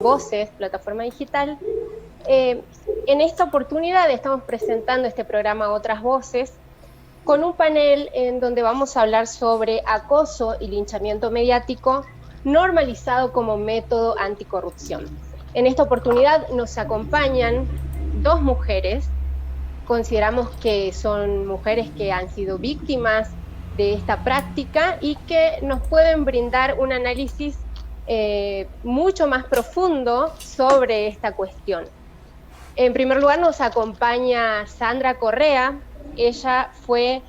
Voces, plataforma digital. En esta oportunidad estamos presentando este programa Otras Voces con un panel en donde vamos a hablar sobre acoso y linchamiento mediático normalizado como método anticorrupción. En esta oportunidad nos acompañan dos mujeres. Consideramos que son mujeres que han sido víctimas de esta práctica y que nos pueden brindar un análisis mucho más profundo sobre esta cuestión. En primer lugar nos acompaña Sandra Correa. Ella fue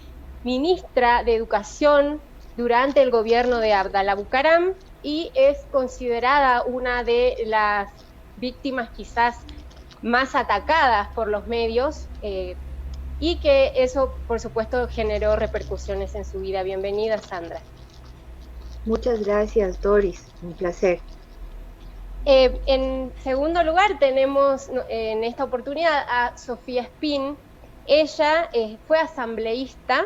ministra de Educación durante el gobierno de Abdalá Bucaram y es considerada una de las víctimas quizás más atacadas por los medios, y que eso, por supuesto, generó repercusiones en su vida. Bienvenida, Sandra. Muchas gracias, Doris. Un placer. En segundo lugar, tenemos en esta oportunidad a Sofía Espín. Ella fue asambleísta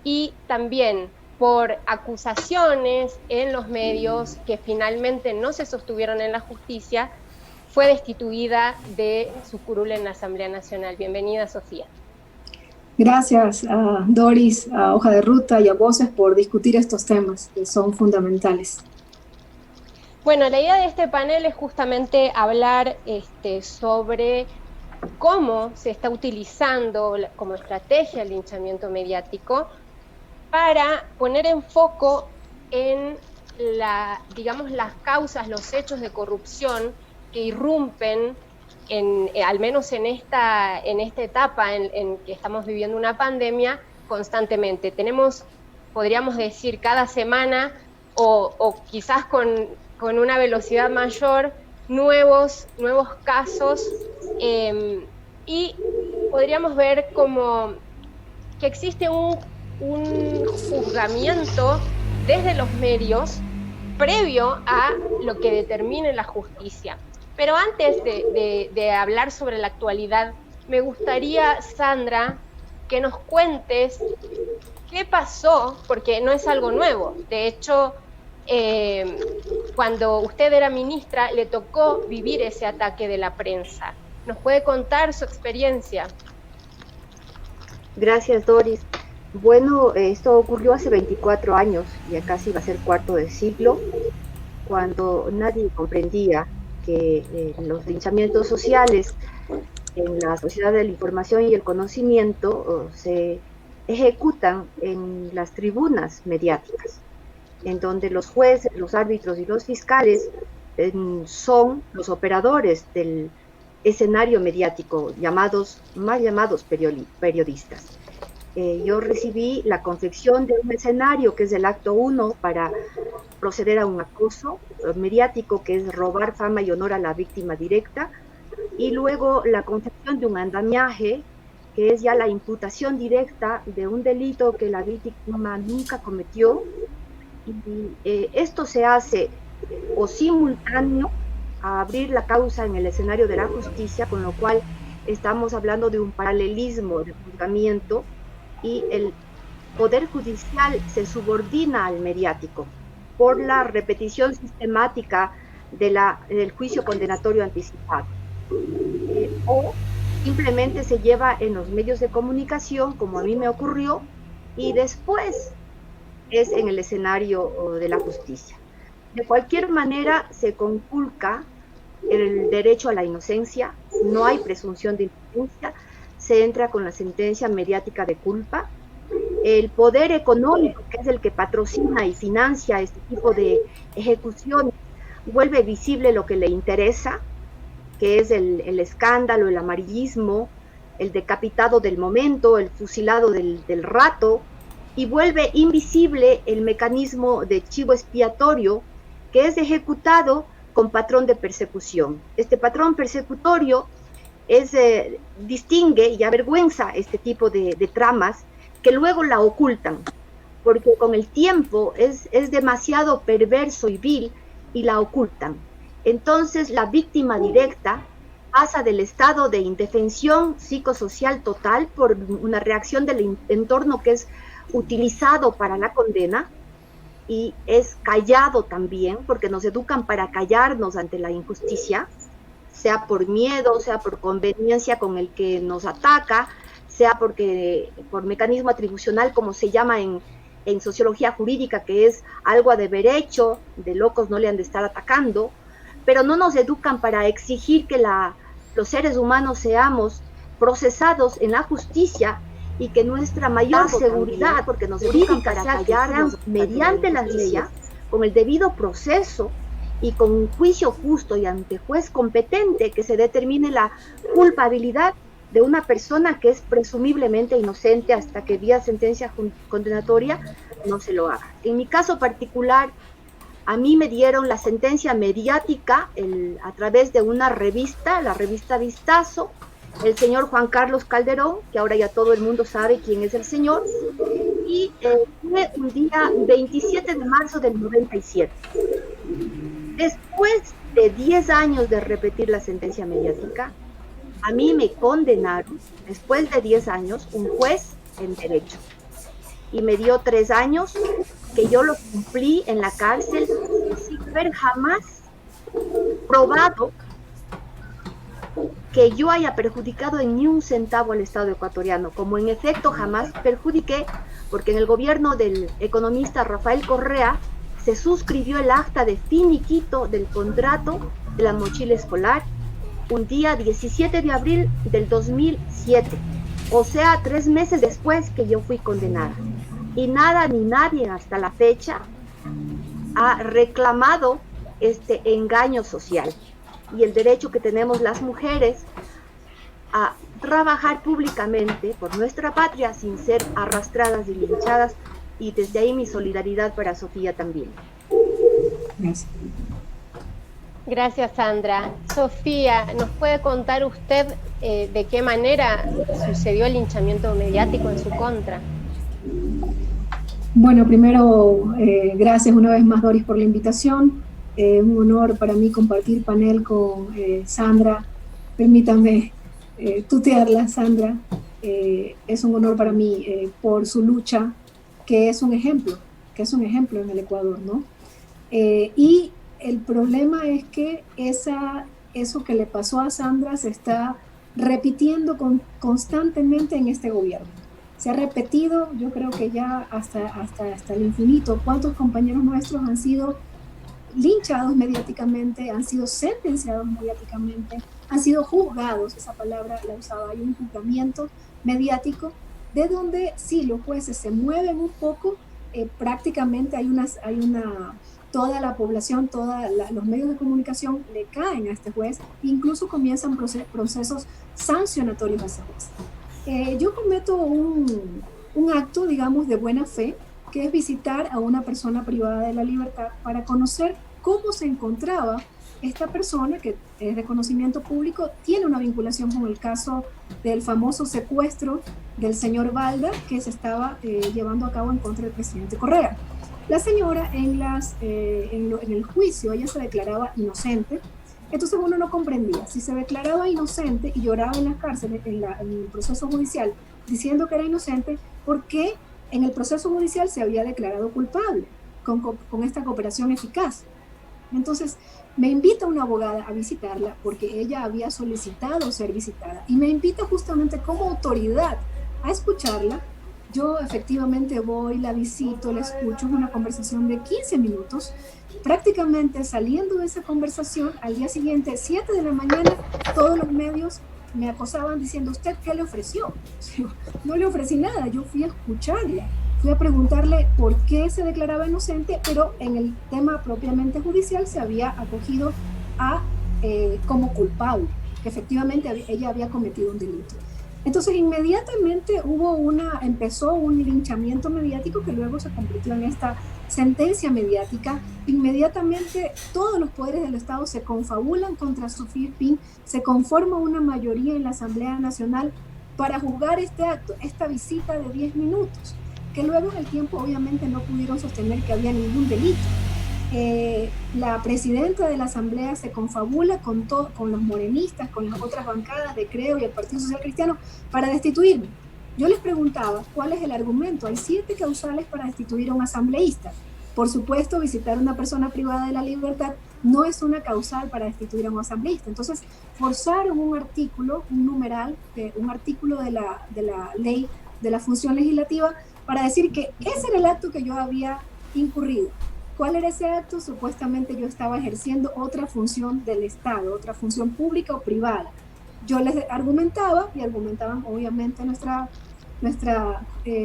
y también por acusaciones en los medios que finalmente no se sostuvieron en la justicia, fue destituida de su curul en la Asamblea Nacional. Bienvenida, Sofía. Gracias a Doris, a Hoja de Ruta y a Voces por discutir estos temas que son fundamentales. Bueno, la idea de este panel es justamente hablar sobre cómo se está utilizando como estrategia el linchamiento mediático para poner en foco en las causas, los hechos de corrupción que irrumpen al menos en esta etapa en que estamos viviendo una pandemia constantemente. Tenemos, podríamos decir, cada semana o quizás con una velocidad mayor, nuevos casos, y podríamos ver como que existe un juzgamiento desde los medios previo a lo que determine la justicia. Pero antes de hablar sobre la actualidad, me gustaría, Sandra, que nos cuentes qué pasó, porque no es algo nuevo. De hecho, cuando usted era ministra, le tocó vivir ese ataque de la prensa. ¿Nos puede contar su experiencia? Gracias, Doris. Bueno, esto ocurrió hace 24 años, ya casi va a ser cuarto de siglo, cuando nadie comprendía que los linchamientos sociales en la sociedad de la información y el conocimiento se ejecutan en las tribunas mediáticas, en donde los jueces, los árbitros y los fiscales son los operadores del escenario mediático, mal llamados periodistas. Yo recibí la confección de un escenario que es el acto 1 para proceder a un acoso mediático, que es robar fama y honor a la víctima directa, y luego la confección de un andamiaje, que es ya la imputación directa de un delito que la víctima nunca cometió. Y esto se hace o simultáneo a abrir la causa en el escenario de la justicia, con lo cual estamos hablando de un paralelismo de juzgamiento, y el Poder Judicial se subordina al mediático por la repetición sistemática del juicio condenatorio anticipado. O simplemente se lleva en los medios de comunicación, como a mí me ocurrió, y después es en el escenario de la justicia. De cualquier manera, se conculca el derecho a la inocencia, no hay presunción de inocencia, se entra con la sentencia mediática de culpa. El poder económico, que es el que patrocina y financia este tipo de ejecuciones, vuelve visible lo que le interesa, que es el escándalo, el amarillismo, el decapitado del momento, el fusilado del rato, y vuelve invisible el mecanismo de chivo expiatorio, que es ejecutado con patrón de persecución. Este patrón persecutorio distingue y avergüenza este tipo de tramas, que luego la ocultan, porque con el tiempo es demasiado perverso y vil y la ocultan. Entonces la víctima directa pasa del estado de indefensión psicosocial total por una reacción del entorno que es utilizado para la condena, y es callado también, porque nos educan para callarnos ante la injusticia, sea por miedo, sea por conveniencia con el que nos ataca, sea porque por mecanismo atribucional, como se llama en sociología jurídica, que es algo a deber hecho, de locos no le han de estar atacando, pero no nos educan para exigir que los seres humanos seamos procesados en la justicia y que nuestra mayor seguridad, porque nos educan para callarnos mediante las leyes, con el debido proceso y con un juicio justo y ante juez competente, que se determine la culpabilidad de una persona que es presumiblemente inocente hasta que vía sentencia condenatoria no se lo haga. En mi caso particular, a mí me dieron la sentencia mediática a través de una revista, la revista Vistazo, el señor Juan Carlos Calderón, que ahora ya todo el mundo sabe quién es el señor, y fue un día 27 de marzo del 97. Después de 10 años de repetir la sentencia mediática, a mí me condenaron, después de 10 años, un juez en derecho. Y me dio 3 años que yo los cumplí en la cárcel sin haber jamás probado que yo haya perjudicado en ni un centavo al Estado ecuatoriano, como en efecto jamás perjudiqué, porque en el gobierno del economista Rafael Correa se suscribió el acta de finiquito del contrato de la mochila escolar un día 17 de abril del 2007, o sea, 3 meses después que yo fui condenada. Y nada ni nadie hasta la fecha ha reclamado este engaño social y el derecho que tenemos las mujeres a trabajar públicamente por nuestra patria sin ser arrastradas y linchadas, y desde ahí mi solidaridad para Sofía también. Gracias. Gracias, Sandra. Sofía, ¿nos puede contar usted de qué manera sucedió el linchamiento mediático en su contra? Bueno, primero, gracias una vez más, Doris, por la invitación. Un honor para mí compartir panel con Sandra. Permítame tutearla, Sandra. Es un honor para mí por su lucha, que es un ejemplo en el Ecuador, ¿no? Y el problema es que eso que le pasó a Sandra se está repitiendo constantemente en este gobierno. Se ha repetido, yo creo que ya hasta el infinito. ¿Cuántos compañeros nuestros han sido linchados mediáticamente, han sido sentenciados mediáticamente, han sido juzgados? Esa palabra la usaba, hay un juzgamiento mediático, de donde sí, los jueces se mueven un poco, prácticamente toda la población, los medios de comunicación le caen a este juez, incluso comienzan procesos sancionatorios a ese juez. Yo cometo un acto, digamos, de buena fe, que es visitar a una persona privada de la libertad para conocer cómo se encontraba esta persona, que es de conocimiento público, tiene una vinculación con el caso del famoso secuestro del señor Balda, que se estaba llevando a cabo en contra del presidente Correa. La señora en el juicio, ella se declaraba inocente. Entonces uno no comprendía, si se declaraba inocente y lloraba en las cárceles, en el proceso judicial, diciendo que era inocente, ¿por qué en el proceso judicial se había declarado culpable con esta cooperación eficaz? Entonces me invita una abogada a visitarla porque ella había solicitado ser visitada, y me invita justamente como autoridad a escucharla. Yo efectivamente voy, la visito, la escucho, es una conversación de 15 minutos. Prácticamente saliendo de esa conversación, al día siguiente, 7 de la mañana, todos los medios me acosaban diciendo: ¿usted qué le ofreció? No le ofrecí nada, yo fui a escucharla, fui a preguntarle por qué se declaraba inocente, pero en el tema propiamente judicial se había acogido como culpable, que efectivamente ella había cometido un delito. Entonces inmediatamente empezó un linchamiento mediático que luego se convirtió en esta sentencia mediática. Inmediatamente todos los poderes del Estado se confabulan contra Sofía Pin, se conforma una mayoría en la Asamblea Nacional para juzgar este acto, esta visita de 10 minutos, que luego en el tiempo obviamente no pudieron sostener que había ningún delito. La presidenta de la Asamblea se confabula con los morenistas, con las otras bancadas de Creo y el Partido Social Cristiano para destituirme. Yo les preguntaba, ¿cuál es el argumento? Hay 7 causales para destituir a un asambleísta. Por supuesto, visitar a una persona privada de la libertad no es una causal para destituir a un asambleísta. Entonces, forzaron un artículo, un numeral, un artículo de la ley de la función legislativa para decir que ese era el acto que yo había incurrido. ¿Cuál era ese acto? Supuestamente yo estaba ejerciendo otra función del Estado, otra función pública o privada. Yo les argumentaba, y argumentaban obviamente nuestra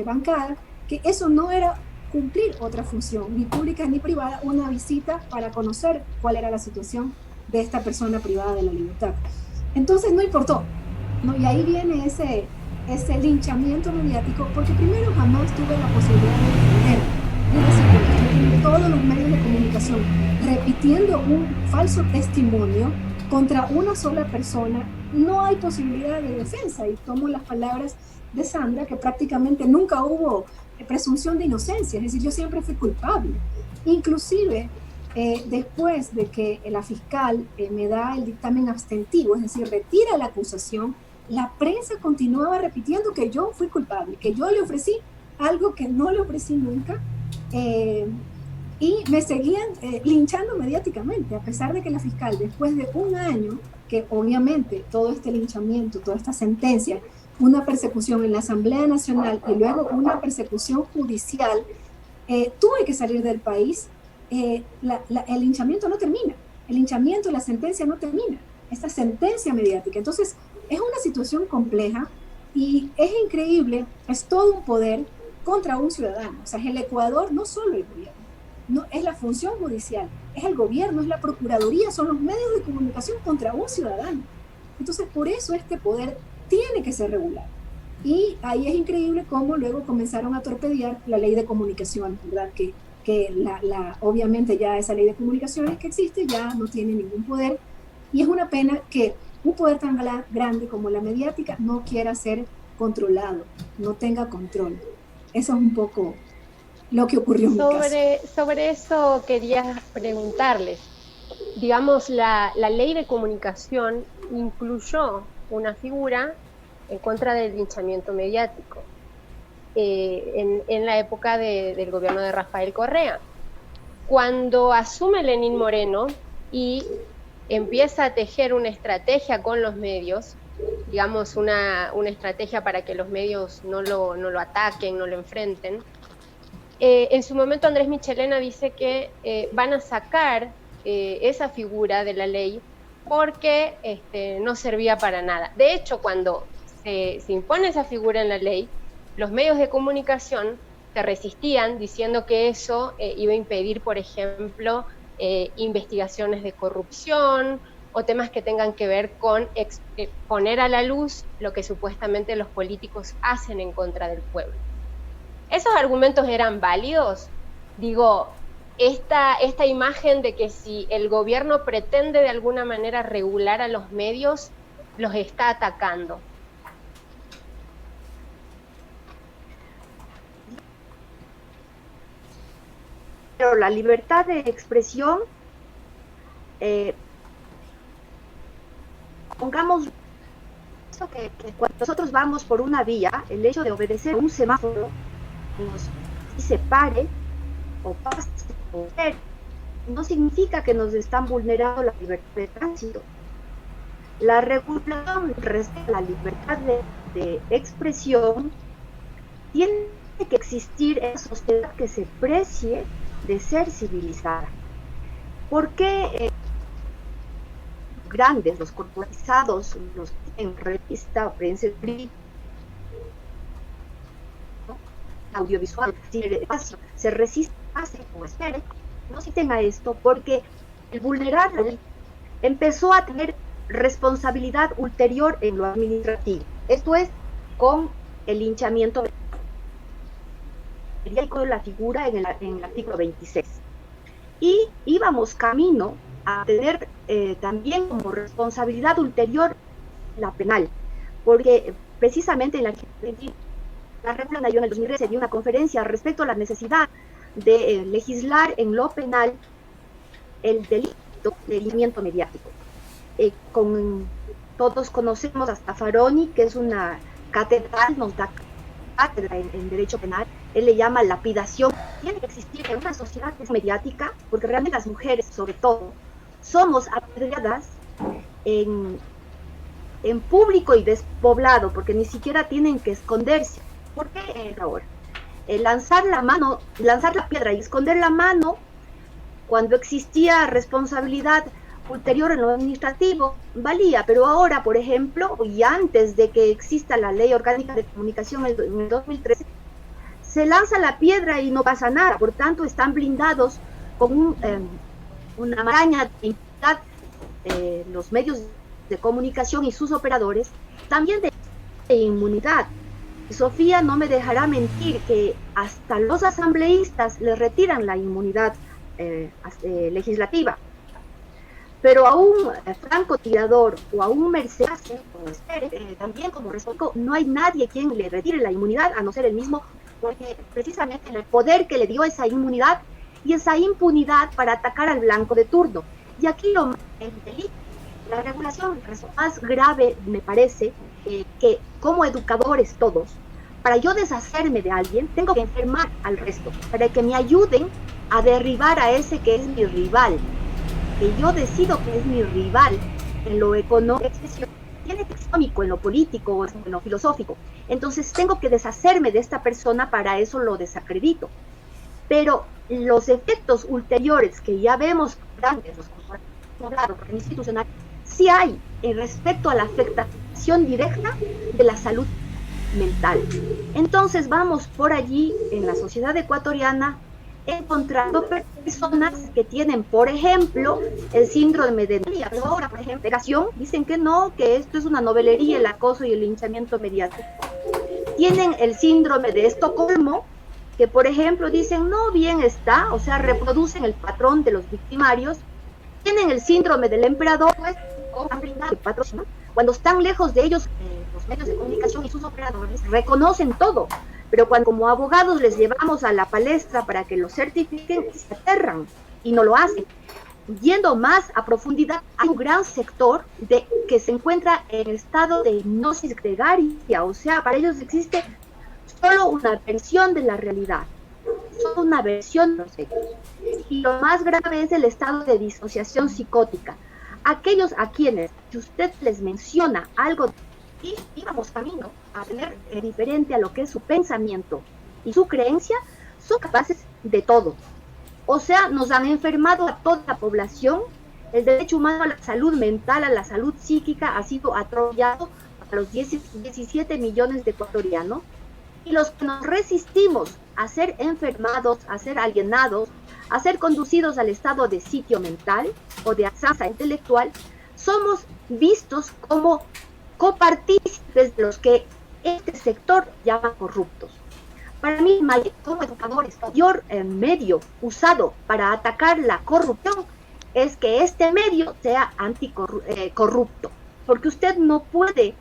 bancada, que eso no era cumplir otra función, ni pública ni privada, una visita para conocer cuál era la situación de esta persona privada de la libertad. Entonces no importó, ¿no? Y ahí viene ese linchamiento mediático, porque primero jamás tuve la posibilidad de defender. Es decir, en todos los medios de comunicación repitiendo un falso testimonio contra una sola persona, no hay posibilidad de defensa. Y tomo las palabras de Sandra, que prácticamente nunca hubo presunción de inocencia, es decir, yo siempre fui culpable. Inclusive, después de que la fiscal me da el dictamen abstentivo, es decir, retira la acusación, la prensa continuaba repitiendo que yo fui culpable, que yo le ofrecí algo que no le ofrecí nunca, y me seguían linchando mediáticamente, a pesar de que la fiscal, después de un año, que obviamente todo este linchamiento, toda esta sentencia, una persecución en la Asamblea Nacional y luego una persecución judicial, tuve que salir del país. El linchamiento no termina, el linchamiento, la sentencia no termina, esta sentencia mediática. Entonces, es una situación compleja y es increíble, es todo un poder contra un ciudadano. O sea, es el Ecuador, no solo el gobierno, no, es la función judicial, es el gobierno, es la procuraduría, son los medios de comunicación contra un ciudadano. Entonces, por eso este poder tiene que ser regular. Y ahí es increíble cómo luego comenzaron a torpedear la ley de comunicaciones, ¿verdad? Que obviamente ya esa ley de comunicaciones que existe ya no tiene ningún poder, y es una pena que un poder tan grande como la mediática no quiera ser controlado, no tenga control. Eso es un poco lo que ocurrió en mi caso. Sobre eso quería preguntarles. Digamos, la ley de comunicación incluyó una figura en contra del linchamiento mediático en la época del gobierno de Rafael Correa. Cuando asume Lenín Moreno y empieza a tejer una estrategia con los medios, digamos una estrategia para que los medios no lo ataquen, no lo enfrenten, en su momento Andrés Michelena dice que van a sacar esa figura de la ley porque no servía para nada. De hecho, cuando se impone esa figura en la ley, los medios de comunicación se resistían diciendo que eso iba a impedir, por ejemplo, investigaciones de corrupción o temas que tengan que ver con poner a la luz lo que supuestamente los políticos hacen en contra del pueblo. ¿Esos argumentos eran válidos? Digo, esta imagen de que si el gobierno pretende de alguna manera regular a los medios, los está atacando. Pero la libertad de expresión, pongamos que cuando nosotros vamos por una vía, el hecho de obedecer un semáforo nos separe o pase o ser, no significa que nos están vulnerando la libertad de tránsito. La regulación respecto a la libertad de expresión tiene que existir en una sociedad que se precie de ser civilizada. ¿Por qué grandes, los corporatizados, los en revista o prensa audiovisual, se resiste o espere, no citen a esto porque el vulnerable empezó a tener responsabilidad ulterior en lo administrativo. Esto es con el linchamiento con la figura en el artículo 26. Y íbamos camino a tener también como responsabilidad ulterior la penal, porque precisamente en la regla nacional en el 2013 dio una conferencia respecto a la necesidad de legislar en lo penal el delito de linchamiento mediático. Todos conocemos a Staffaroni, que es una catedral, nos da cátedra en derecho penal. Él le llama lapidación tiene que existir en una sociedad que es mediática, porque realmente las mujeres, sobre todo, somos apedreadas en, en público y despoblado, porque ni siquiera tienen que esconderse. ¿Por qué ahora? Lanzar la piedra y esconder la mano cuando existía responsabilidad ulterior en lo administrativo, valía, pero ahora, por ejemplo, y antes de que exista la Ley Orgánica de Comunicación en el 2013, se lanza la piedra y no pasa nada, por tanto están blindados con una maraña de impunidad, los medios de comunicación y sus operadores, también de inmunidad. Sofía no me dejará mentir que hasta los asambleístas les retiran la inmunidad legislativa, pero a un francotirador o a un mercenario también como respeto, no hay nadie quien le retire la inmunidad, a no ser el mismo, porque precisamente el poder que le dio esa inmunidad y esa impunidad para atacar al blanco de turno. Y aquí la regulación más grave me parece que como educadores todos, para yo deshacerme de alguien, tengo que enfermar al resto, para que me ayuden a derribar a ese que es mi rival, que yo decido que es mi rival en lo económico, en lo político o en lo filosófico. Entonces tengo que deshacerme de esta persona, para eso lo desacredito. Pero los efectos ulteriores que ya vemos grandes, porque institucional, sí hay respecto a la afectación directa de la salud mental. Entonces vamos por allí en la sociedad ecuatoriana encontrando personas que tienen, por ejemplo, el síndrome de Nadia, pero ahora, por ejemplo, dicen que no, que esto es una novelería, el acoso y el linchamiento mediático. Tienen el síndrome de Estocolmo, que por ejemplo dicen, no, bien está, o sea, reproducen el patrón de los victimarios. Tienen el síndrome del emperador, pues, cuando están lejos de ellos, los medios de comunicación y sus operadores reconocen todo, pero cuando como abogados les llevamos a la palestra para que lo certifiquen, se aterran y no lo hacen. Yendo más a profundidad, hay un gran sector que se encuentra en estado de hipnosis gregaria, o sea, para ellos existe solo una versión de la realidad, solo una versión de los hechos. Y lo más grave es el estado de disociación psicótica. Aquellos a quienes si usted les menciona algo y íbamos camino a tener diferente a lo que es su pensamiento y su creencia, son capaces de todo. O sea, nos han enfermado a toda la población. El derecho humano a la salud mental, a la salud psíquica, ha sido atropellado a los 17 millones de ecuatorianos. Y los que nos resistimos a ser enfermados, a ser alienados, a ser conducidos al estado de sitio mental o de asasa intelectual, somos vistos como copartícipes de los que este sector llama corruptos. Para mí, como educadores, el mayor medio usado para atacar la corrupción es que este medio sea anticorrupto, porque usted no puede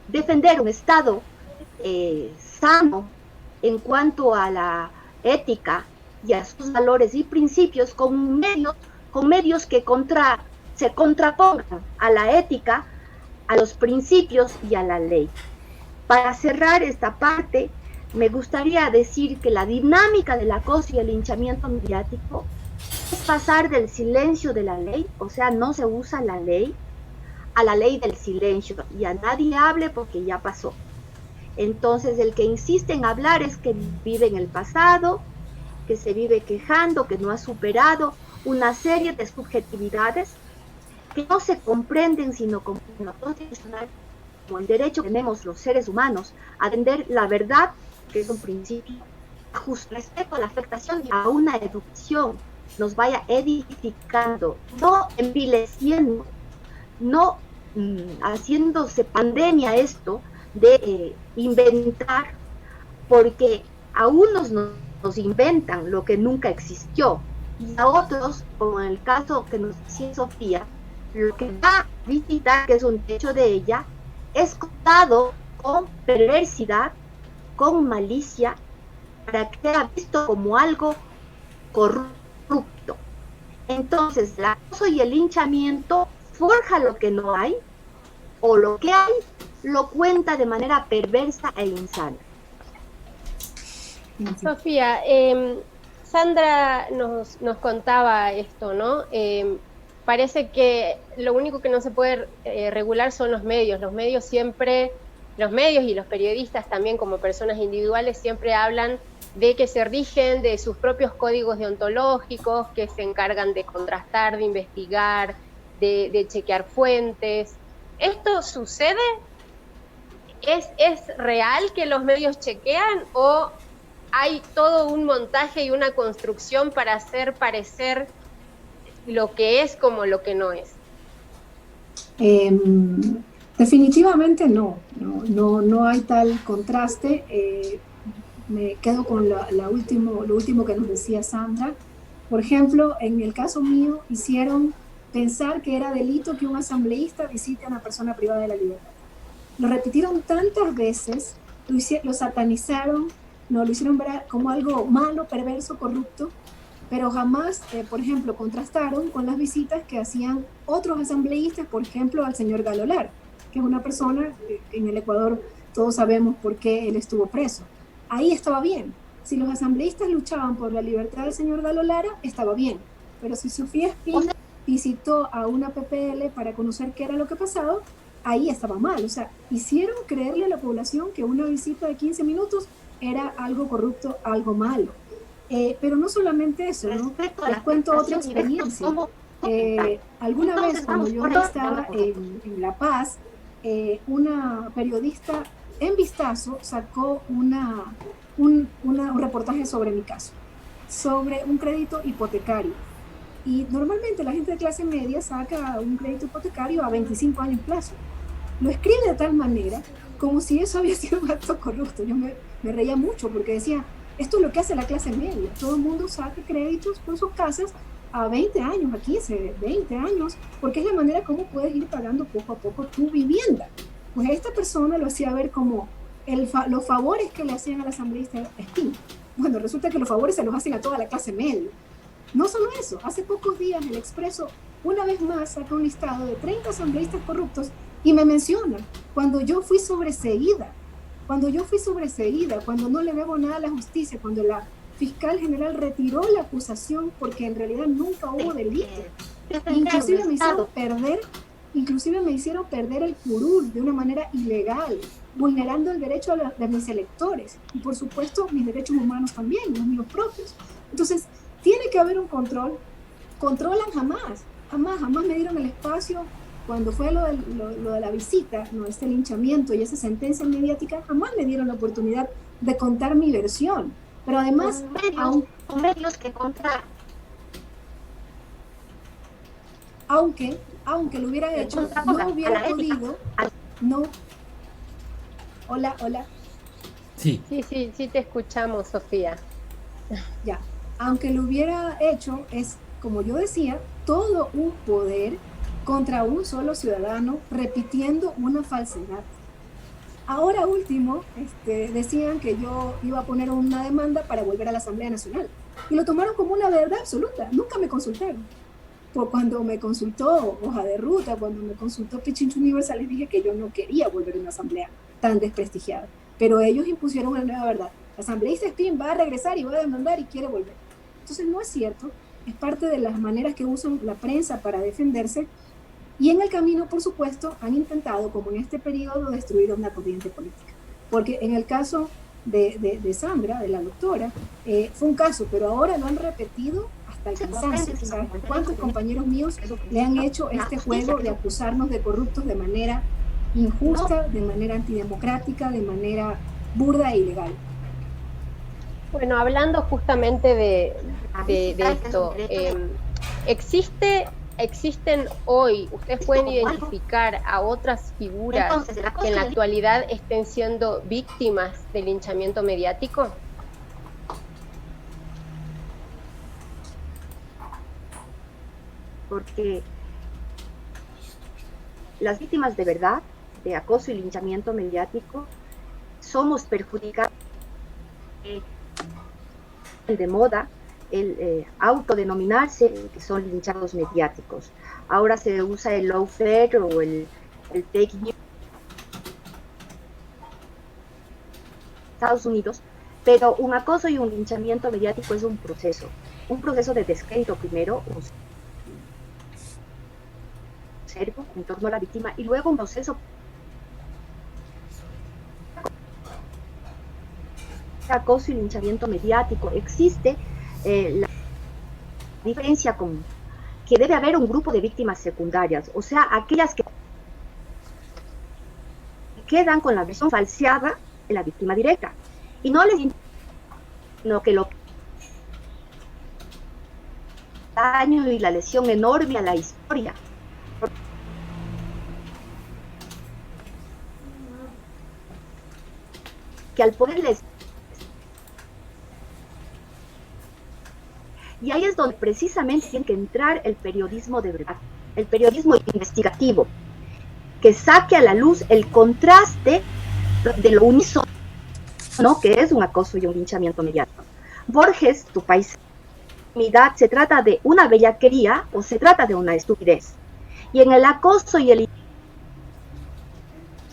defender un Estado sano en cuanto a la ética y a sus valores y principios con medios que se contrapongan a la ética, a los principios y a la ley. Para cerrar esta parte, me gustaría decir que la dinámica del acoso y el linchamiento mediático es pasar del silencio de la ley, o sea, no se usa la ley, a la ley del silencio, y a nadie hable porque ya pasó. Entonces, el que insiste en hablar es que vive en el pasado, que se vive quejando, que no ha superado una serie de subjetividades que no se comprenden sino como lo constitucional, como el derecho que tenemos los seres humanos a entender la verdad, que es un principio justo respecto a la afectación a una educación nos vaya edificando, no envileciendo, no haciéndose pandemia esto de inventar, porque a unos nos inventan lo que nunca existió y a otros, como en el caso que nos decía Sofía, lo que va a visitar, que es un hecho de ella, es contado con perversidad, con malicia, para que sea visto como algo corrupto. Entonces, el acoso y el linchamiento forja lo que no hay, o lo que hay lo cuenta de manera perversa e insana. Sofía, Sandra nos contaba esto, ¿no? Parece que lo único que no se puede regular son los medios. Los medios siempre, los medios y los periodistas también como personas individuales siempre hablan de que se rigen de sus propios códigos deontológicos, que se encargan de contrastar, de investigar, de chequear fuentes. ¿Esto sucede? ¿Es real que los medios chequean o hay todo un montaje y una construcción para hacer parecer lo que es como lo que no es? Definitivamente no hay tal contraste. Me quedo con lo último que nos decía Sandra. Por ejemplo, en el caso mío, hicieron pensar que era delito que un asambleísta visite a una persona privada de la libertad. Lo repitieron tantas veces, lo satanizaron, no, lo hicieron ver como algo malo, perverso, corrupto, pero jamás, por ejemplo, contrastaron con las visitas que hacían otros asambleístas, por ejemplo, al señor Galolar, que es una persona que en el Ecuador todos sabemos por qué él estuvo preso. Ahí estaba bien. Si los asambleístas luchaban por la libertad del señor Galolara, estaba bien. Pero si Sofía Espín visitó a una PPL para conocer qué era lo que pasaba, ahí estaba mal. O sea, hicieron creerle a la población que una visita de 15 minutos era algo corrupto, algo malo. Pero no solamente eso, ¿no? Les cuento otra experiencia. Alguna vez cuando yo estaba en La Paz, una periodista en Vistazo sacó un reportaje sobre mi caso, sobre un crédito hipotecario. Y normalmente la gente de clase media saca un crédito hipotecario a 25 años plazo. Lo escribe de tal manera como si eso había sido un acto corrupto. Yo me reía mucho porque decía, esto es lo que hace la clase media. Todo el mundo saca créditos por sus casas a 20 años, a 15, 20 años, porque es la manera como puedes ir pagando poco a poco tu vivienda. Pues esta persona lo hacía ver como los favores que le hacían al asambleísta Espín. Bueno, resulta que los favores se los hacen a toda la clase media. No solo eso, hace pocos días el Expreso una vez más saca un listado de 30 asambleístas corruptos y me menciona cuando yo fui sobreseída, cuando no le debo nada a la justicia, cuando la fiscal general retiró la acusación porque en realidad nunca hubo delito. Inclusive me hicieron perder el curul de una manera ilegal, vulnerando el derecho de mis electores y por supuesto mis derechos humanos también, los míos propios. Entonces, tiene que haber un control. Controlan jamás me dieron el espacio. Cuando fue lo de la visita, ¿no? Este linchamiento y esa sentencia mediática, jamás me dieron la oportunidad de contar mi versión. Pero además, medios que contar. Aunque lo hubiera hecho, no hubiera podido. No. Hola. Sí, te escuchamos, Sofía. Ya. Aunque lo hubiera hecho, es, como yo decía, todo un poder contra un solo ciudadano repitiendo una falsedad. Ahora último, decían que yo iba a poner una demanda para volver a la Asamblea Nacional y lo tomaron como una verdad absoluta, nunca me consultaron. Cuando me consultó Hoja de Ruta, cuando me consultó Pichincho Universal, les dije que yo no quería volver a una asamblea tan desprestigiada, pero ellos impusieron una nueva verdad. La asambleísta Espín va a regresar y va a demandar y quiere volver. Entonces no es cierto, es parte de las maneras que usan la prensa para defenderse. Y en el camino, por supuesto, han intentado, como en este periodo, destruir una corriente política. Porque en el caso de Sandra, de la doctora, fue un caso, pero ahora lo han repetido hasta el cansancio. ¿Sabes cuántos compañeros míos le han hecho este juego de acusarnos de corruptos de manera injusta, de manera antidemocrática, de manera burda e ilegal? Bueno, hablando justamente de esto, ¿existen hoy, ustedes pueden identificar a otras figuras que en la actualidad estén siendo víctimas del linchamiento mediático? Porque las víctimas de verdad de acoso y linchamiento mediático somos perjudicadas de moda el autodenominarse que son linchados mediáticos. Ahora se usa el lawfare o el fake news. Estados Unidos Pero un acoso y un linchamiento mediático es un proceso de descrédito primero, en torno a la víctima, y luego un proceso de acoso y linchamiento mediático. Existe la diferencia con que debe haber un grupo de víctimas secundarias, o sea, aquellas que quedan con la versión falseada de la víctima directa, y no les sino que lo daño y la lesión enorme a la historia. Que al ponerles, y ahí es donde precisamente tiene que entrar el periodismo de verdad, el periodismo investigativo, que saque a la luz el contraste de lo unísono, ¿no?, que es un acoso y un linchamiento mediático. Borges, tu país, se trata de una bellaquería o se trata de una estupidez. Y en el acoso y el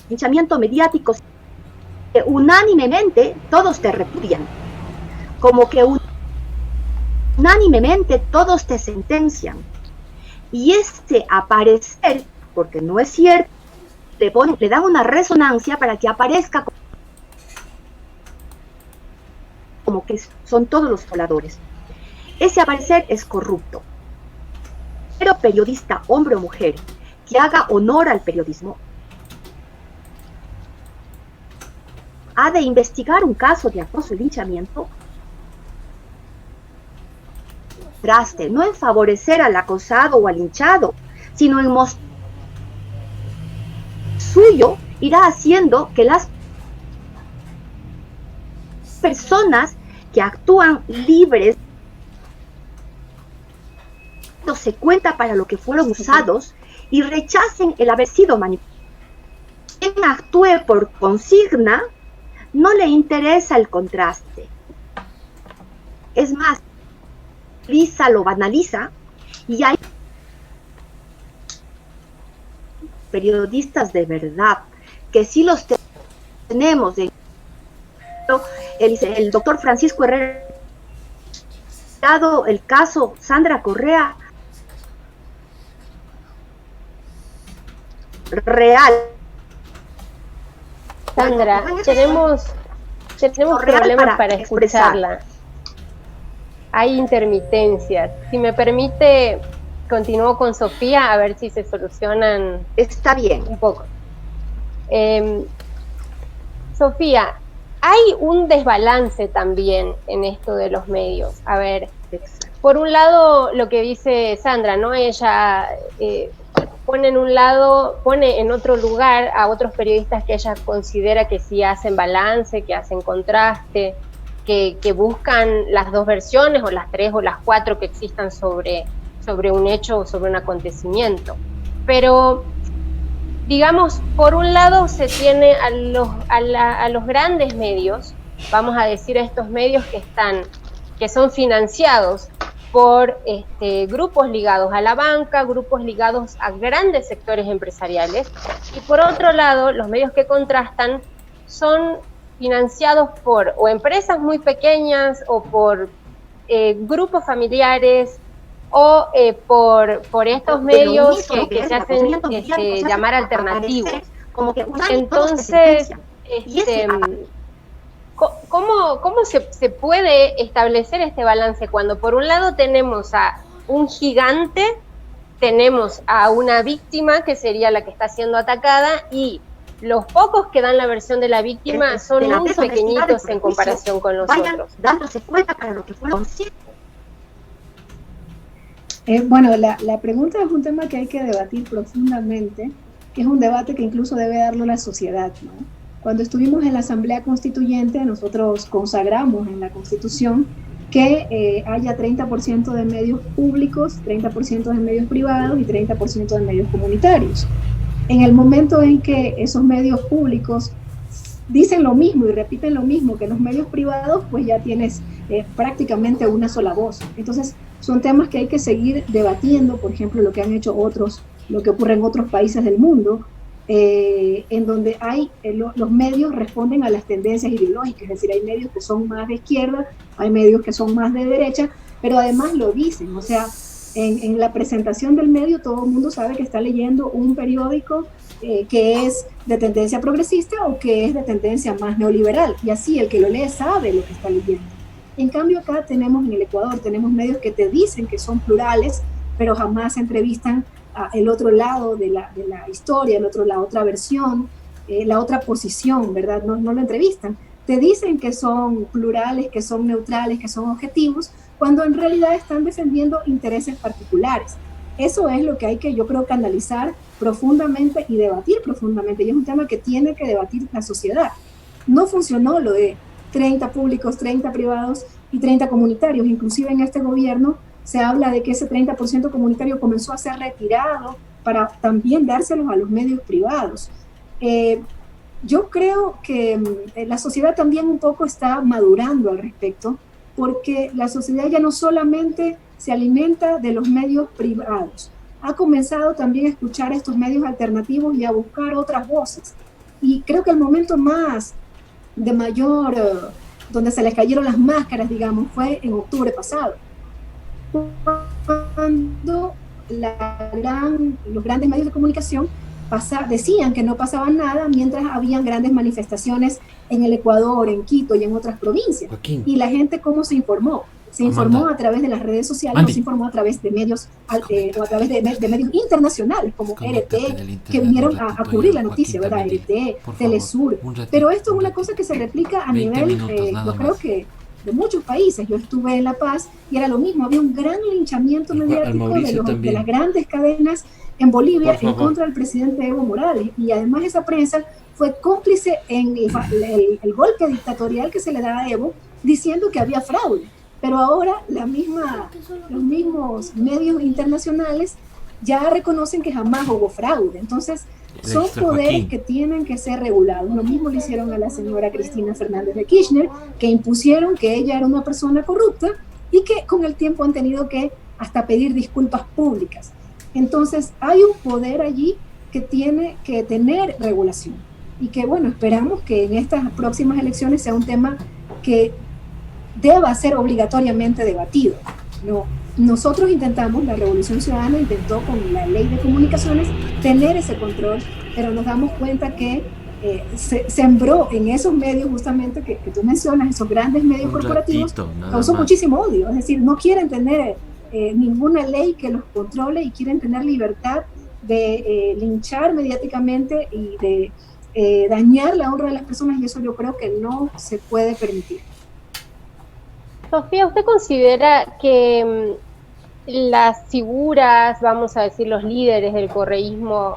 linchamiento mediático, unánimemente todos te repudian, como que unánimemente todos te sentencian. Y este aparecer, porque no es cierto, le dan una resonancia para que aparezca como que son todos los voladores. Ese aparecer es corrupto. Pero periodista, hombre o mujer, que haga honor al periodismo, ha de investigar un caso de acoso y linchamiento, no en favorecer al acosado o al linchado, sino en mostrar suyo, irá haciendo que las personas que actúan libres se cuenta para lo que fueron usados y rechacen el haber sido manipulado. Quien actúe por consigna no le interesa el contraste. Es más, lo banaliza, y hay periodistas de verdad que sí los tenemos. El doctor Francisco Herrera, dado el caso Sandra Correa, real. Sandra, tenemos problemas para escucharla. Hay intermitencias. Si me permite, continúo con Sofía a ver si se solucionan. Está bien. Un poco. Sofía, hay un desbalance también en esto de los medios. A ver, por un lado lo que dice Sandra, ¿no? Ella pone en otro lugar a otros periodistas que ella considera que sí hacen balance, que hacen contraste, que buscan las dos versiones, o las tres o las cuatro que existan sobre un hecho o sobre un acontecimiento. Pero, digamos, por un lado se tiene a los grandes medios, vamos a decir a estos medios que son financiados por grupos ligados a la banca, grupos ligados a grandes sectores empresariales, y por otro lado, los medios que contrastan son financiados por o empresas muy pequeñas o por grupos familiares o por estos medios que se hacen llamar alternativos. Entonces, ¿cómo se puede establecer este balance cuando por un lado tenemos a un gigante, tenemos a una víctima que sería la que está siendo atacada, y los pocos que dan la versión de la víctima son muy pequeñitos en comparación con los otros? Dándose cuenta para lo que fueron. Bueno, la pregunta es un tema que hay que debatir profundamente, que es un debate que incluso debe darlo la sociedad, ¿no? Cuando estuvimos en la Asamblea Constituyente, nosotros consagramos en la Constitución que haya 30% de medios públicos, 30% de medios privados y 30% de medios comunitarios. En el momento en que esos medios públicos dicen lo mismo y repiten lo mismo que los medios privados, pues ya tienes prácticamente una sola voz. Entonces, son temas que hay que seguir debatiendo, por ejemplo, lo que han hecho otros, lo que ocurre en otros países del mundo, en donde hay los medios responden a las tendencias ideológicas, es decir, hay medios que son más de izquierda, hay medios que son más de derecha, pero además lo dicen, o sea, en la presentación del medio todo el mundo sabe que está leyendo un periódico que es de tendencia progresista o que es de tendencia más neoliberal, y así el que lo lee sabe lo que está leyendo. En cambio acá tenemos en el Ecuador, tenemos medios que te dicen que son plurales, pero jamás entrevistan el otro lado de la historia, la otra versión, la otra posición, ¿verdad? No lo entrevistan. Te dicen que son plurales, que son neutrales, que son objetivos, cuando en realidad están defendiendo intereses particulares. Eso es lo que hay que, yo creo, canalizar profundamente y debatir profundamente, y es un tema que tiene que debatir la sociedad. No funcionó lo de 30 públicos, 30 privados y 30 comunitarios, inclusive en este gobierno se habla de que ese 30% comunitario comenzó a ser retirado para también dárselos a los medios privados. Yo creo que la sociedad también un poco está madurando al respecto, porque la sociedad ya no solamente se alimenta de los medios privados, ha comenzado también a escuchar estos medios alternativos y a buscar otras voces. Y creo que el momento más de mayor, donde se les cayeron las máscaras, digamos, fue en octubre pasado, cuando los grandes medios de comunicación decían que no pasaba nada mientras habían grandes manifestaciones en el Ecuador, en Quito y en otras provincias. Joaquín. Y la gente, ¿cómo se informó? Se informó a través de las redes sociales, se informó a través de medios o a través de medios internacionales como RT, que vinieron a cubrir la noticia, ¿verdad? RT, Telesur. Pero esto es una cosa que se replica a nivel, yo creo que de muchos países. Yo estuve en La Paz y era lo mismo, había un gran linchamiento mediático de las grandes cadenas en Bolivia en contra del presidente Evo Morales, y además esa prensa fue cómplice en el golpe dictatorial que se le da a Evo, diciendo que había fraude. Pero ahora los mismos medios internacionales ya reconocen que jamás hubo fraude. Entonces, son poderes que tienen que ser regulados. Lo mismo le hicieron a la señora Cristina Fernández de Kirchner, que impusieron que ella era una persona corrupta y que con el tiempo han tenido que hasta pedir disculpas públicas. Entonces, hay un poder allí que tiene que tener regulación. Y que, bueno, esperamos que en estas próximas elecciones sea un tema que deba ser obligatoriamente debatido. Nosotros intentamos, la Revolución Ciudadana intentó con la ley de comunicaciones tener ese control, pero nos damos cuenta que se sembró en esos medios justamente que tú mencionas, esos grandes medios corporativos, causó muchísimo odio. Es decir, no quieren tener ninguna ley que los controle y quieren tener libertad de linchar mediáticamente y de dañar la honra de las personas, y eso yo creo que no se puede permitir. Sofía, ¿usted considera que las figuras, vamos a decir, los líderes del correísmo,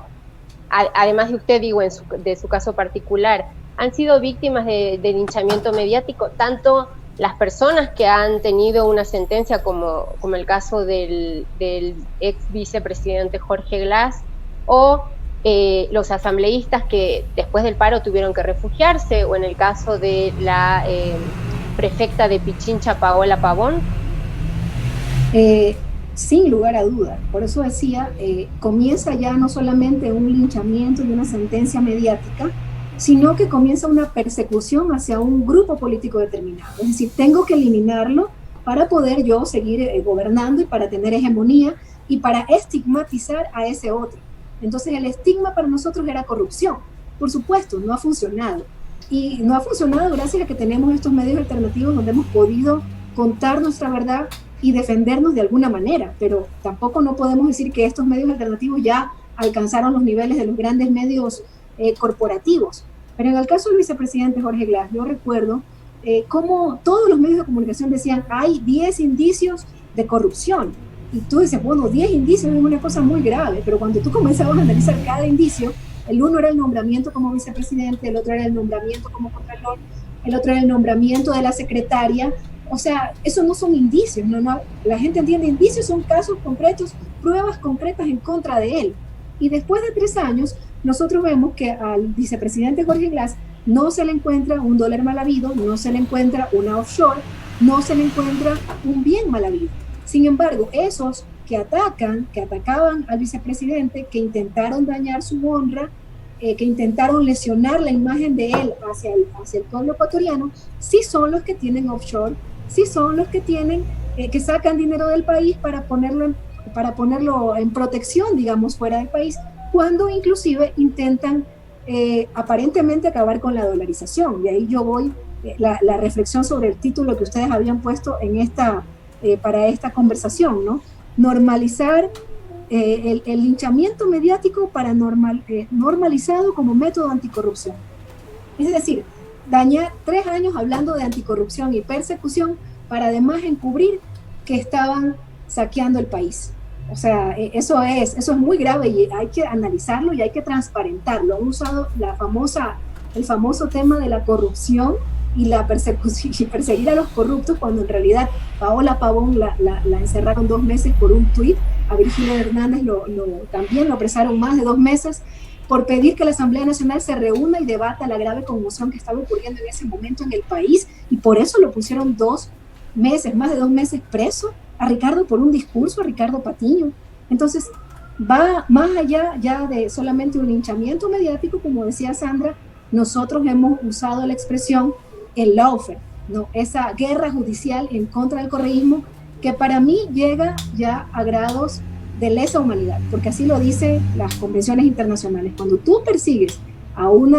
además de usted, digo, de su caso particular, han sido víctimas de linchamiento mediático, tanto las personas que han tenido una sentencia, como el caso del ex vicepresidente Jorge Glass, o los asambleístas que después del paro tuvieron que refugiarse, o en el caso de la prefecta de Pichincha, Paola Pavón? Sin lugar a duda. Por eso decía, comienza ya no solamente un linchamiento y una sentencia mediática, sino que comienza una persecución hacia un grupo político determinado. Es decir, tengo que eliminarlo para poder yo seguir gobernando y para tener hegemonía y para estigmatizar a ese otro. Entonces el estigma para nosotros era corrupción. Por supuesto, no ha funcionado. Y no ha funcionado gracias a que tenemos estos medios alternativos donde hemos podido contar nuestra verdad y defendernos de alguna manera, pero tampoco no podemos decir que estos medios alternativos ya alcanzaron los niveles de los grandes medios corporativos. Pero en el caso del vicepresidente Jorge Glass, yo recuerdo cómo todos los medios de comunicación decían, hay 10 indicios de corrupción. Y tú dices, bueno, 10 indicios es una cosa muy grave, pero cuando tú comenzabas a analizar cada indicio, el uno era el nombramiento como vicepresidente, el otro era el nombramiento como contralor, el otro era el nombramiento de la secretaria. O sea, eso no son indicios, no, la gente entiende, indicios son casos concretos, pruebas concretas en contra de él. Y después de 3 años, nosotros vemos que al vicepresidente Jorge Glass no se le encuentra un dólar mal habido, no se le encuentra una offshore, no se le encuentra un bien mal habido. Sin embargo, esos que atacaban al vicepresidente, que intentaron dañar su honra, que intentaron lesionar la imagen de él hacia el pueblo ecuatoriano, sí son los que tienen offshore, sí son los que tienen, que sacan dinero del país para ponerlo en protección, digamos, fuera del país, cuando inclusive intentan aparentemente acabar con la dolarización. Y ahí yo voy, la reflexión sobre el título que ustedes habían puesto para esta conversación, ¿no? Normalizar el linchamiento mediático para normalizado como método anticorrupción. Es decir, dañar 3 años hablando de anticorrupción y persecución para además encubrir que estaban saqueando el país. O sea, eso es muy grave y hay que analizarlo y hay que transparentarlo. Han usado el famoso tema de la corrupción y la persecución y perseguir a los corruptos, cuando en realidad Paola Pavón la encerraron 2 meses por un tuit. A Virgilio Hernández también lo apresaron más de 2 meses por pedir que la Asamblea Nacional se reúna y debata la grave conmoción que estaba ocurriendo en ese momento en el país, y por eso lo pusieron más de 2 meses preso a Ricardo por un discurso, a Ricardo Patiño. Entonces, va más allá ya de solamente un linchamiento mediático, como decía Sandra. Nosotros hemos usado la expresión el lawfare, ¿no? Esa guerra judicial en contra del correísmo, que para mí llega ya a grados de lesa humanidad, porque así lo dicen las convenciones internacionales. Cuando tú persigues a un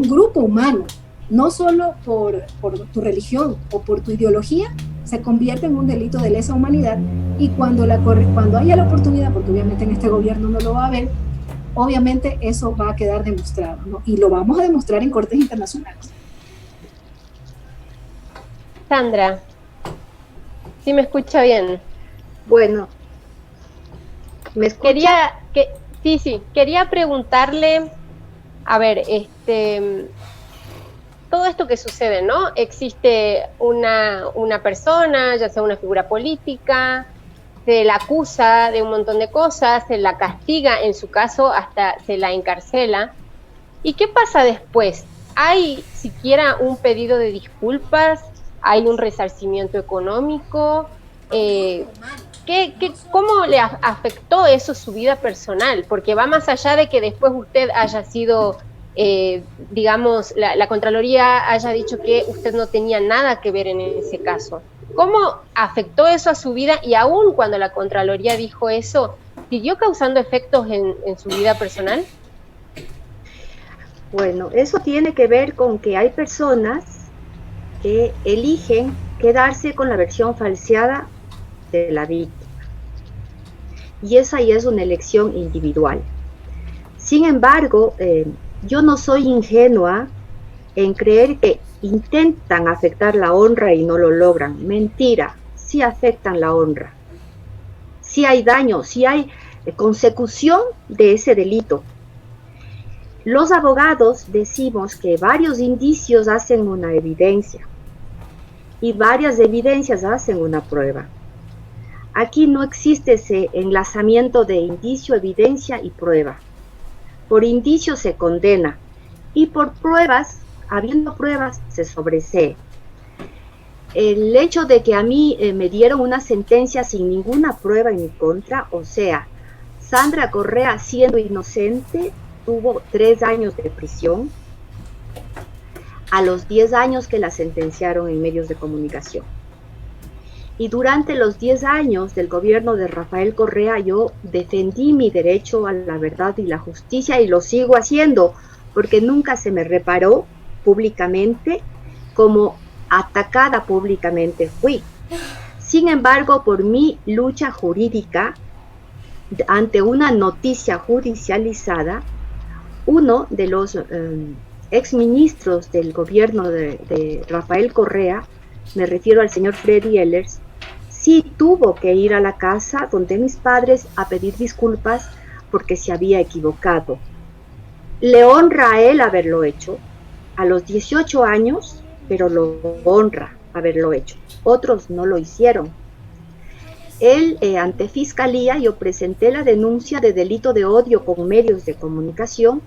grupo humano, no solo por tu religión o por tu ideología, se convierte en un delito de lesa humanidad, y cuando haya la oportunidad, porque obviamente en este gobierno no lo va a haber, obviamente eso va a quedar demostrado, ¿no? Y lo vamos a demostrar en cortes internacionales. Sandra, ¿sí me escucha bien? Bueno, ¿me escucha? Quería preguntarle, a ver, todo esto que sucede, ¿no? Existe una persona, ya sea una figura política, se la acusa de un montón de cosas, se la castiga, en su caso hasta se la encarcela. ¿Y qué pasa después? ¿Hay siquiera un pedido de disculpas? ¿Hay un resarcimiento económico? ¿Cómo le afectó eso su vida personal? Porque va más allá de que después usted haya sido, digamos, la Contraloría haya dicho que usted no tenía nada que ver en ese caso. ¿Cómo afectó eso a su vida? Y aún cuando la Contraloría dijo eso, ¿siguió causando efectos en su vida personal? Bueno, eso tiene que ver con que hay personas que eligen quedarse con la versión falseada de la víctima. Y esa ya es una elección individual. Sin embargo, yo no soy ingenua en creer que intentan afectar la honra y no lo logran. Mentira, sí afectan la honra. Sí hay daño, sí hay consecución de ese delito. Los abogados decimos que varios indicios hacen una evidencia y varias evidencias hacen una prueba. Aquí no existe ese enlazamiento de indicio, evidencia y prueba. Por indicio se condena y por pruebas, habiendo pruebas, se sobresee. El hecho de que a mí me dieron una sentencia sin ninguna prueba en mi contra, o sea, Sandra Correa, siendo inocente, tuvo 3 años de prisión a los 10 años que la sentenciaron en medios de comunicación. Y durante los 10 años del gobierno de Rafael Correa yo defendí mi derecho a la verdad y la justicia, y lo sigo haciendo, porque nunca se me reparó públicamente como atacada públicamente fui. Sin embargo, por mi lucha jurídica ante una noticia judicializada, uno de los exministros del gobierno de Rafael Correa, me refiero al señor Freddy Ehlers, sí tuvo que ir a la casa donde mis padres a pedir disculpas porque se había equivocado. Le honra a él haberlo hecho, a los 18 años, pero lo honra haberlo hecho. Otros no lo hicieron. Él, ante Fiscalía, yo presenté la denuncia de delito de odio con medios de comunicación,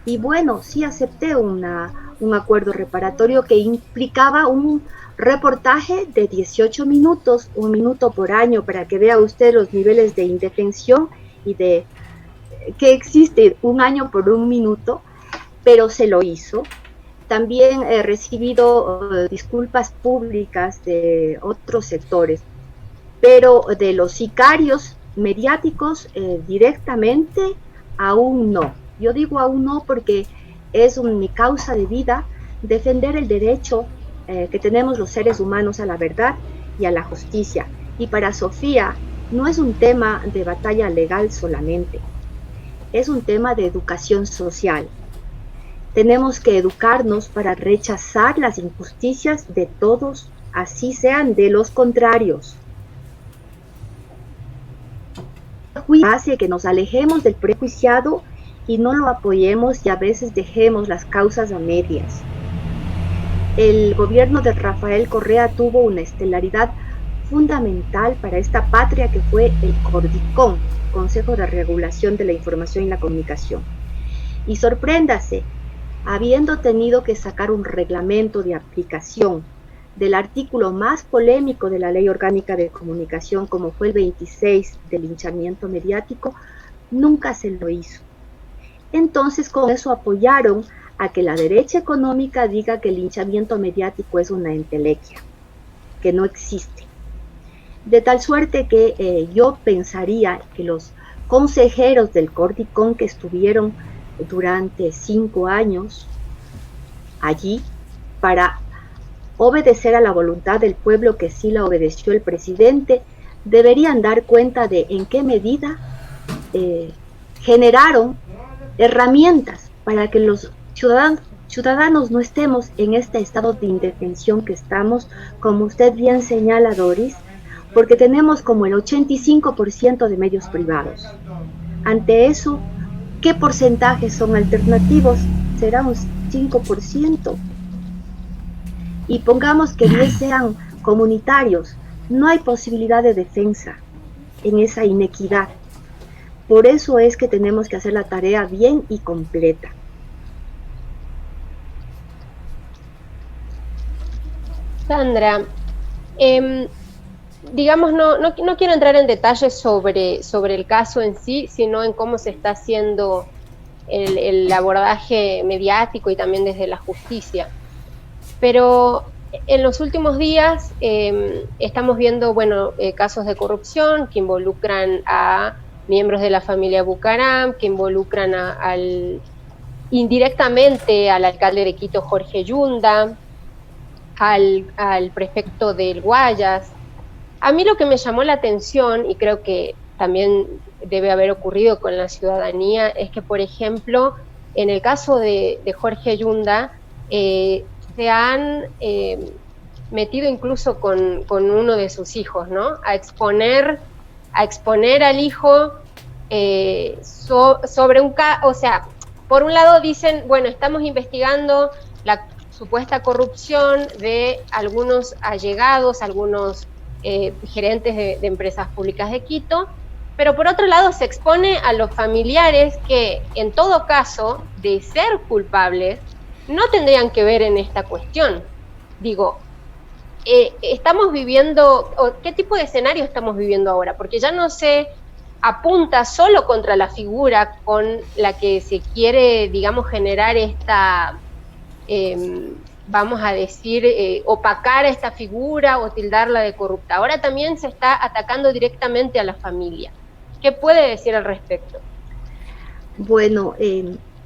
y bueno, sí acepté un acuerdo reparatorio que implicaba un reportaje de 18 minutos, 1 minuto por año, para que vea usted los niveles de indefensión y de que existe un año por un minuto, pero se lo hizo. También he recibido disculpas públicas de otros sectores, pero de los sicarios mediáticos directamente aún no. Yo digo aún no porque es mi causa de vida defender el derecho que tenemos los seres humanos a la verdad y a la justicia. Y para Sofía no es un tema de batalla legal solamente, es un tema de educación social. Tenemos que educarnos para rechazar las injusticias de todos, así sean de los contrarios. Hace que nos alejemos del prejuiciado y no lo apoyemos y a veces dejemos las causas a medias. El gobierno de Rafael Correa tuvo una estelaridad fundamental para esta patria que fue el CORDICOM, Consejo de Regulación de la Información y la Comunicación. Y sorpréndase, habiendo tenido que sacar un reglamento de aplicación del artículo más polémico de la Ley Orgánica de Comunicación, como fue el 26 del linchamiento mediático, nunca se lo hizo. Entonces con eso apoyaron a que la derecha económica diga que el linchamiento mediático es una entelequia, que no existe. De tal suerte que yo pensaría que los consejeros del CORDICOM que estuvieron durante 5 años allí para obedecer a la voluntad del pueblo, que sí la obedeció el presidente, deberían dar cuenta de en qué medida generaron herramientas para que los ciudadanos no estemos en este estado de indefensión que estamos, como usted bien señala, Doris, porque tenemos como el 85% de medios privados. Ante eso, ¿qué porcentajes son alternativos? Será un 5%. Y pongamos que 10 sean comunitarios. No hay posibilidad de defensa en esa inequidad. Por eso es que tenemos que hacer la tarea bien y completa. Sandra, digamos, no quiero entrar en detalles sobre el caso en sí, sino en cómo se está haciendo el abordaje mediático y también desde la justicia. Pero en los últimos días estamos viendo, casos de corrupción que involucran a miembros de la familia Bucaram, que involucran indirectamente al alcalde de Quito, Jorge Yunda, al prefecto del Guayas. A mí lo que me llamó la atención, y creo que también debe haber ocurrido con la ciudadanía, es que, por ejemplo, en el caso de Jorge Yunda, se han metido incluso con uno de sus hijos, ¿no? A exponer al hijo sobre un caso. O sea, por un lado dicen, estamos investigando la supuesta corrupción de algunos allegados, algunos gerentes de empresas públicas de Quito, pero por otro lado se expone a los familiares que, en todo caso, de ser culpables, no tendrían que ver en esta cuestión. Digo, estamos viviendo, ¿qué tipo de escenario estamos viviendo ahora? Porque ya no se apunta solo contra la figura con la que se quiere, digamos, generar esta, vamos a decir, opacar a esta figura o tildarla de corrupta. Ahora también se está atacando directamente a la familia. ¿Qué puede decir al respecto? Bueno,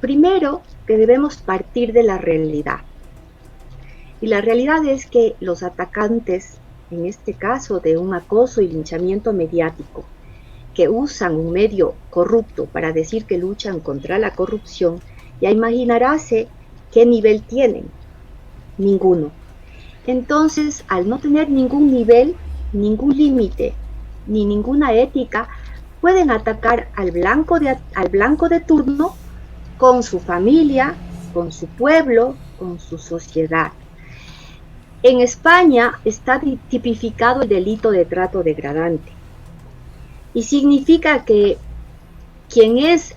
primero que debemos partir de la realidad. Y la realidad es que los atacantes, en este caso de un acoso y linchamiento mediático, que usan un medio corrupto para decir que luchan contra la corrupción, ya imaginarás qué nivel tienen. Ninguno. Entonces, al no tener ningún nivel, ningún límite, ni ninguna ética, pueden atacar al blanco de turno con su familia, con su pueblo, con su sociedad. En España está tipificado el delito de trato degradante y significa que quien es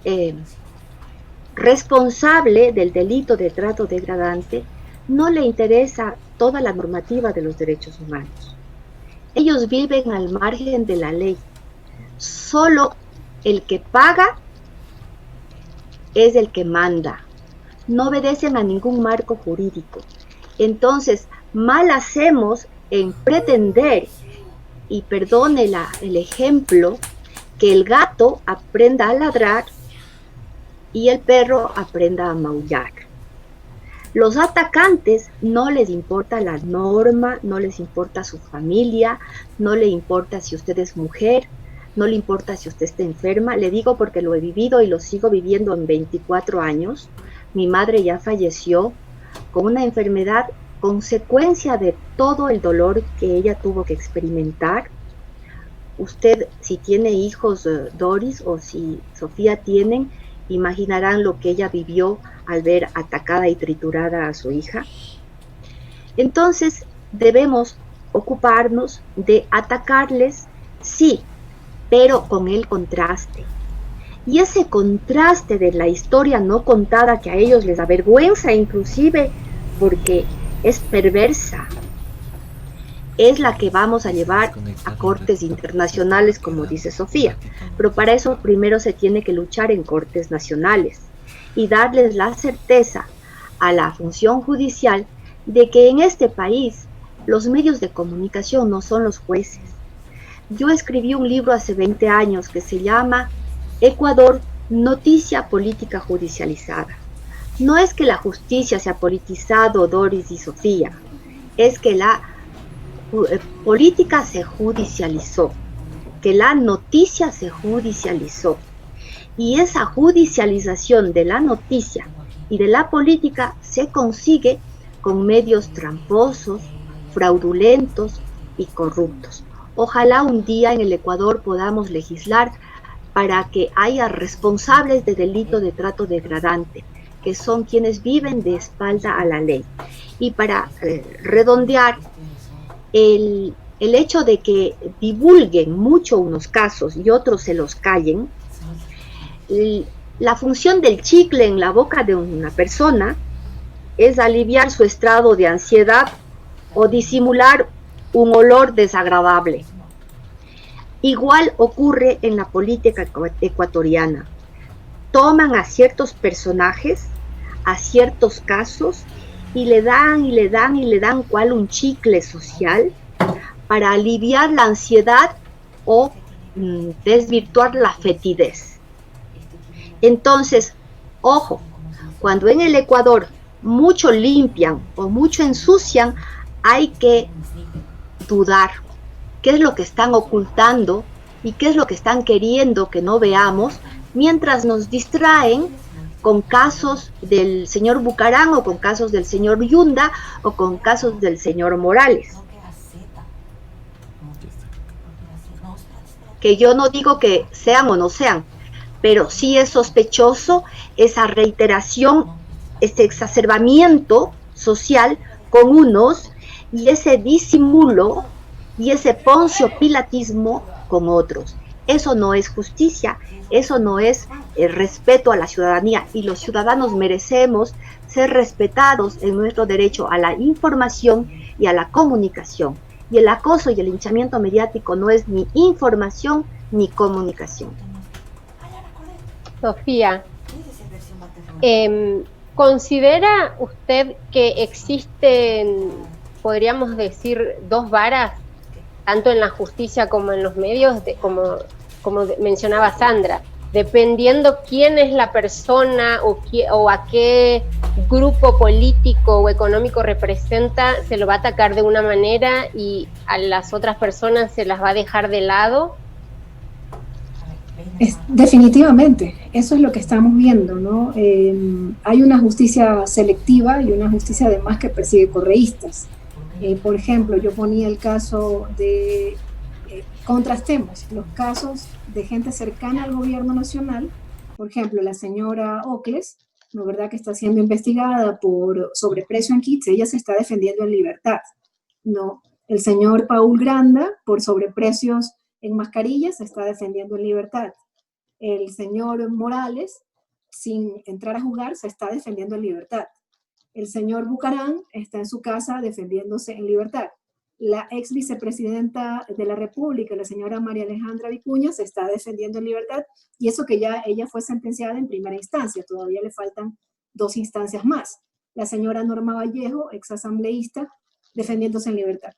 responsable del delito de trato degradante no le interesa toda la normativa de los derechos humanos. Ellos viven al margen de la ley. Solo el que paga es el que manda. No obedecen a ningún marco jurídico. Entonces, mal hacemos en pretender, y perdone el ejemplo, que el gato aprenda a ladrar y el perro aprenda a maullar. Los atacantes no les importa la norma, no les importa su familia, no le importa si usted es mujer, no le importa si usted está enferma. Le digo porque lo he vivido y lo sigo viviendo en 24 años. Mi madre ya falleció con una enfermedad consecuencia de todo el dolor que ella tuvo que experimentar. Usted, si tiene hijos, Doris, o si Sofía tienen, imaginarán lo que ella vivió al ver atacada y triturada a su hija. Entonces, debemos ocuparnos de atacarles, sí, pero con el contraste. Y ese contraste de la historia no contada que a ellos les avergüenza inclusive porque es perversa, es la que vamos a llevar a cortes internacionales, como dice Sofía. Pero para eso primero se tiene que luchar en cortes nacionales y darles la certeza a la función judicial de que en este país los medios de comunicación no son los jueces. Yo escribí un libro hace 20 años que se llama Ecuador, Noticia Política Judicializada. No es que la justicia se ha politizado, Doris y Sofía, es que la política se judicializó, que la noticia se judicializó. Y esa judicialización de la noticia y de la política se consigue con medios tramposos, fraudulentos y corruptos. Ojalá un día en el Ecuador podamos legislar para que haya responsables de delito de trato degradante, que son quienes viven de espalda a la ley. Y para redondear, el hecho de que divulguen mucho unos casos y otros se los callen, la función del chicle en la boca de una persona es aliviar su estado de ansiedad o disimular un olor desagradable. Igual ocurre en la política ecuatoriana. Toman a ciertos personajes, a ciertos casos, y le dan cual un chicle social para aliviar la ansiedad o desvirtuar la fetidez. Entonces, ojo, cuando en el Ecuador mucho limpian o mucho ensucian, hay que dudar qué es lo que están ocultando y qué es lo que están queriendo que no veamos, mientras nos distraen con casos del señor Bucarán o con casos del señor Yunda o con casos del señor Morales. Que yo no digo que sean o no sean, pero sí es sospechoso esa reiteración, ese exacerbamiento social con unos y ese disimulo y ese poncio pilatismo con otros. Eso no es justicia, eso no es respeto a la ciudadanía, y los ciudadanos merecemos ser respetados en nuestro derecho a la información y a la comunicación. Y el acoso y el linchamiento mediático no es ni información ni comunicación. Sofía, ¿considera usted que existen, podríamos decir, dos varas, tanto en la justicia como en los medios, como mencionaba Sandra, dependiendo quién es la persona o a qué grupo político o económico representa, se lo va a atacar de una manera y a las otras personas se las va a dejar de lado? Definitivamente, eso es lo que estamos viendo, ¿no? Hay una justicia selectiva y una justicia además que persigue correístas. Por ejemplo, yo ponía el caso de, contrastemos los casos de gente cercana al gobierno nacional. Por ejemplo, la señora Ocles, ¿no, verdad?, que está siendo investigada por sobreprecio en kits, ella se está defendiendo en libertad, ¿no? El señor Paul Granda, por sobreprecios en mascarillas, se está defendiendo en libertad. El señor Morales, sin entrar a juzgar, se está defendiendo en libertad. El señor Bucarán está en su casa defendiéndose en libertad. la ex vicepresidenta de la República, la señora María Alejandra Vicuña, se está defendiendo en libertad, y eso que ya ella fue sentenciada en primera instancia, todavía le faltan 2 instancias más. La señora Norma Vallejo, ex asambleísta, defendiéndose en libertad.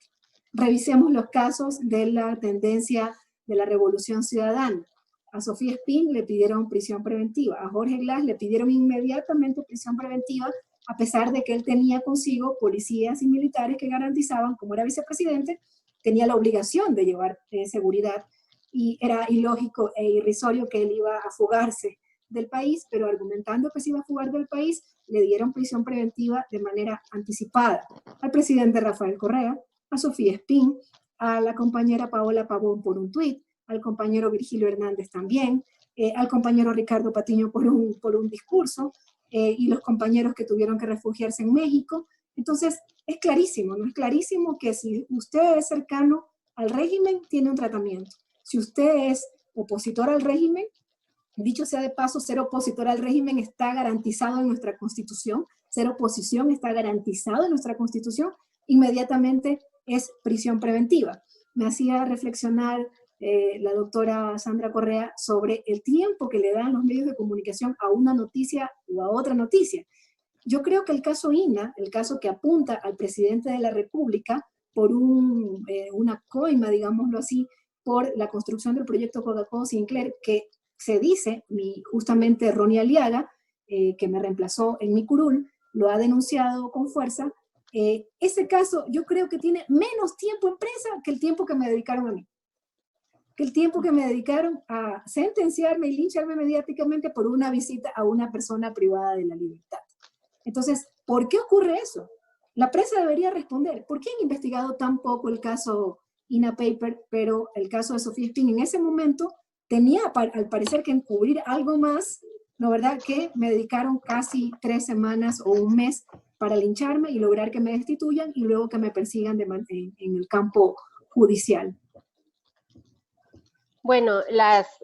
Revisemos los casos de la tendencia de la Revolución Ciudadana. A Sofía Espín le pidieron prisión preventiva, a Jorge Glass le pidieron inmediatamente prisión preventiva, a pesar de que él tenía consigo policías y militares que garantizaban, como era vicepresidente, tenía la obligación de llevar seguridad, y era ilógico e irrisorio que él iba a fugarse del país, pero argumentando que se iba a fugar del país, le dieron prisión preventiva de manera anticipada al presidente Rafael Correa, a Sofía Espín, a la compañera Paola Pavón por un tuit, al compañero Virgilio Hernández también, al compañero Ricardo Patiño por un discurso, y los compañeros que tuvieron que refugiarse en México. Entonces, es clarísimo, ¿no? Es clarísimo que si usted es cercano al régimen, tiene un tratamiento. Si usted es opositor al régimen, dicho sea de paso, ser opositor al régimen está garantizado en nuestra Constitución, ser oposición está garantizado en nuestra Constitución, inmediatamente es prisión preventiva. Me hacía reflexionar la doctora Sandra Correa sobre el tiempo que le dan los medios de comunicación a una noticia o a otra noticia. Yo creo que el caso INA, el caso que apunta al presidente de la República por una coima, digámoslo así, por la construcción del proyecto Coca-Cola Sinclair, que se dice, justamente Ronnie Aliaga, que me reemplazó en mi curul, lo ha denunciado con fuerza. Ese caso yo creo que tiene menos tiempo en prensa que el tiempo que me dedicaron a mí. Que el tiempo que me dedicaron a sentenciarme y lincharme mediáticamente por una visita a una persona privada de la libertad. Entonces, ¿por qué ocurre eso? La prensa debería responder. ¿Por qué han investigado tan poco el caso INA Paper, pero el caso de Sofía Espín en ese momento tenía al parecer que encubrir algo más, ¿no verdad? Que me dedicaron casi 3 semanas o un mes para lincharme y lograr que me destituyan y luego que me persigan en el campo judicial. Bueno,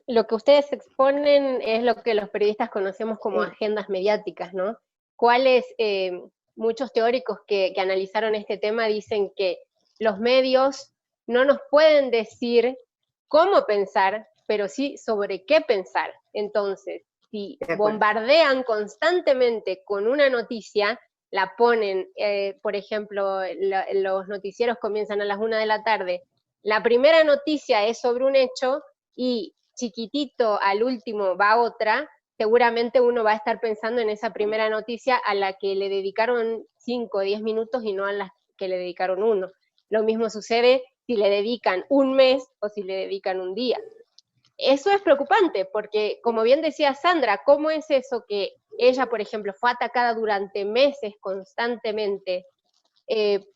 lo que ustedes exponen es lo que los periodistas conocemos como agendas mediáticas, ¿no? Muchos teóricos que analizaron este tema dicen que los medios no nos pueden decir cómo pensar, pero sí sobre qué pensar. Entonces, si bombardean constantemente con una noticia, la ponen, por ejemplo, los noticieros comienzan a las 1 de la tarde, la primera noticia es sobre un hecho y chiquitito al último va otra, seguramente uno va a estar pensando en esa primera noticia a la que le dedicaron 5 o 10 minutos y no a la que le dedicaron 1. Lo mismo sucede si le dedican un mes o si le dedican un día. Eso es preocupante porque, como bien decía Sandra, ¿cómo es eso que ella, por ejemplo, fue atacada durante meses constantemente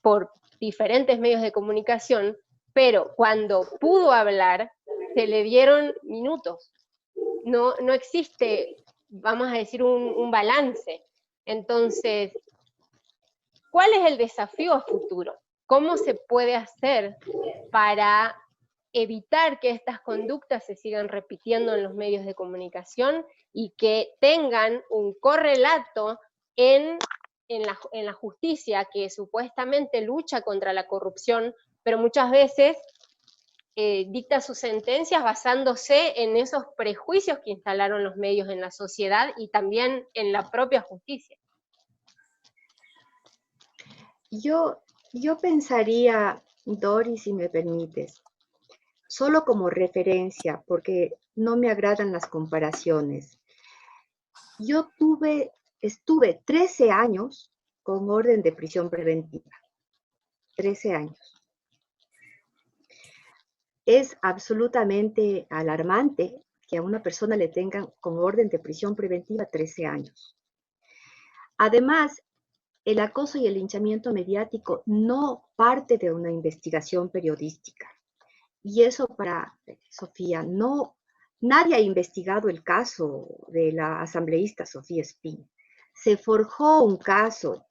por diferentes medios de comunicación, pero cuando pudo hablar, se le dieron minutos? No existe, vamos a decir, un balance. Entonces, ¿cuál es el desafío a futuro? ¿Cómo se puede hacer para evitar que estas conductas se sigan repitiendo en los medios de comunicación y que tengan un correlato en la justicia, que supuestamente lucha contra la corrupción, pero muchas veces dicta sus sentencias basándose en esos prejuicios que instalaron los medios en la sociedad y también en la propia justicia? Yo pensaría, Doris, si me permites, solo como referencia, porque no me agradan las comparaciones. Yo estuve 13 años con orden de prisión preventiva. 13 años. Es absolutamente alarmante que a una persona le tengan con orden de prisión preventiva 13 años. Además, el acoso y el linchamiento mediático no parte de una investigación periodística. Y eso para Sofía, nadie ha investigado el caso de la asambleísta Sofía Espín. Se forjó un caso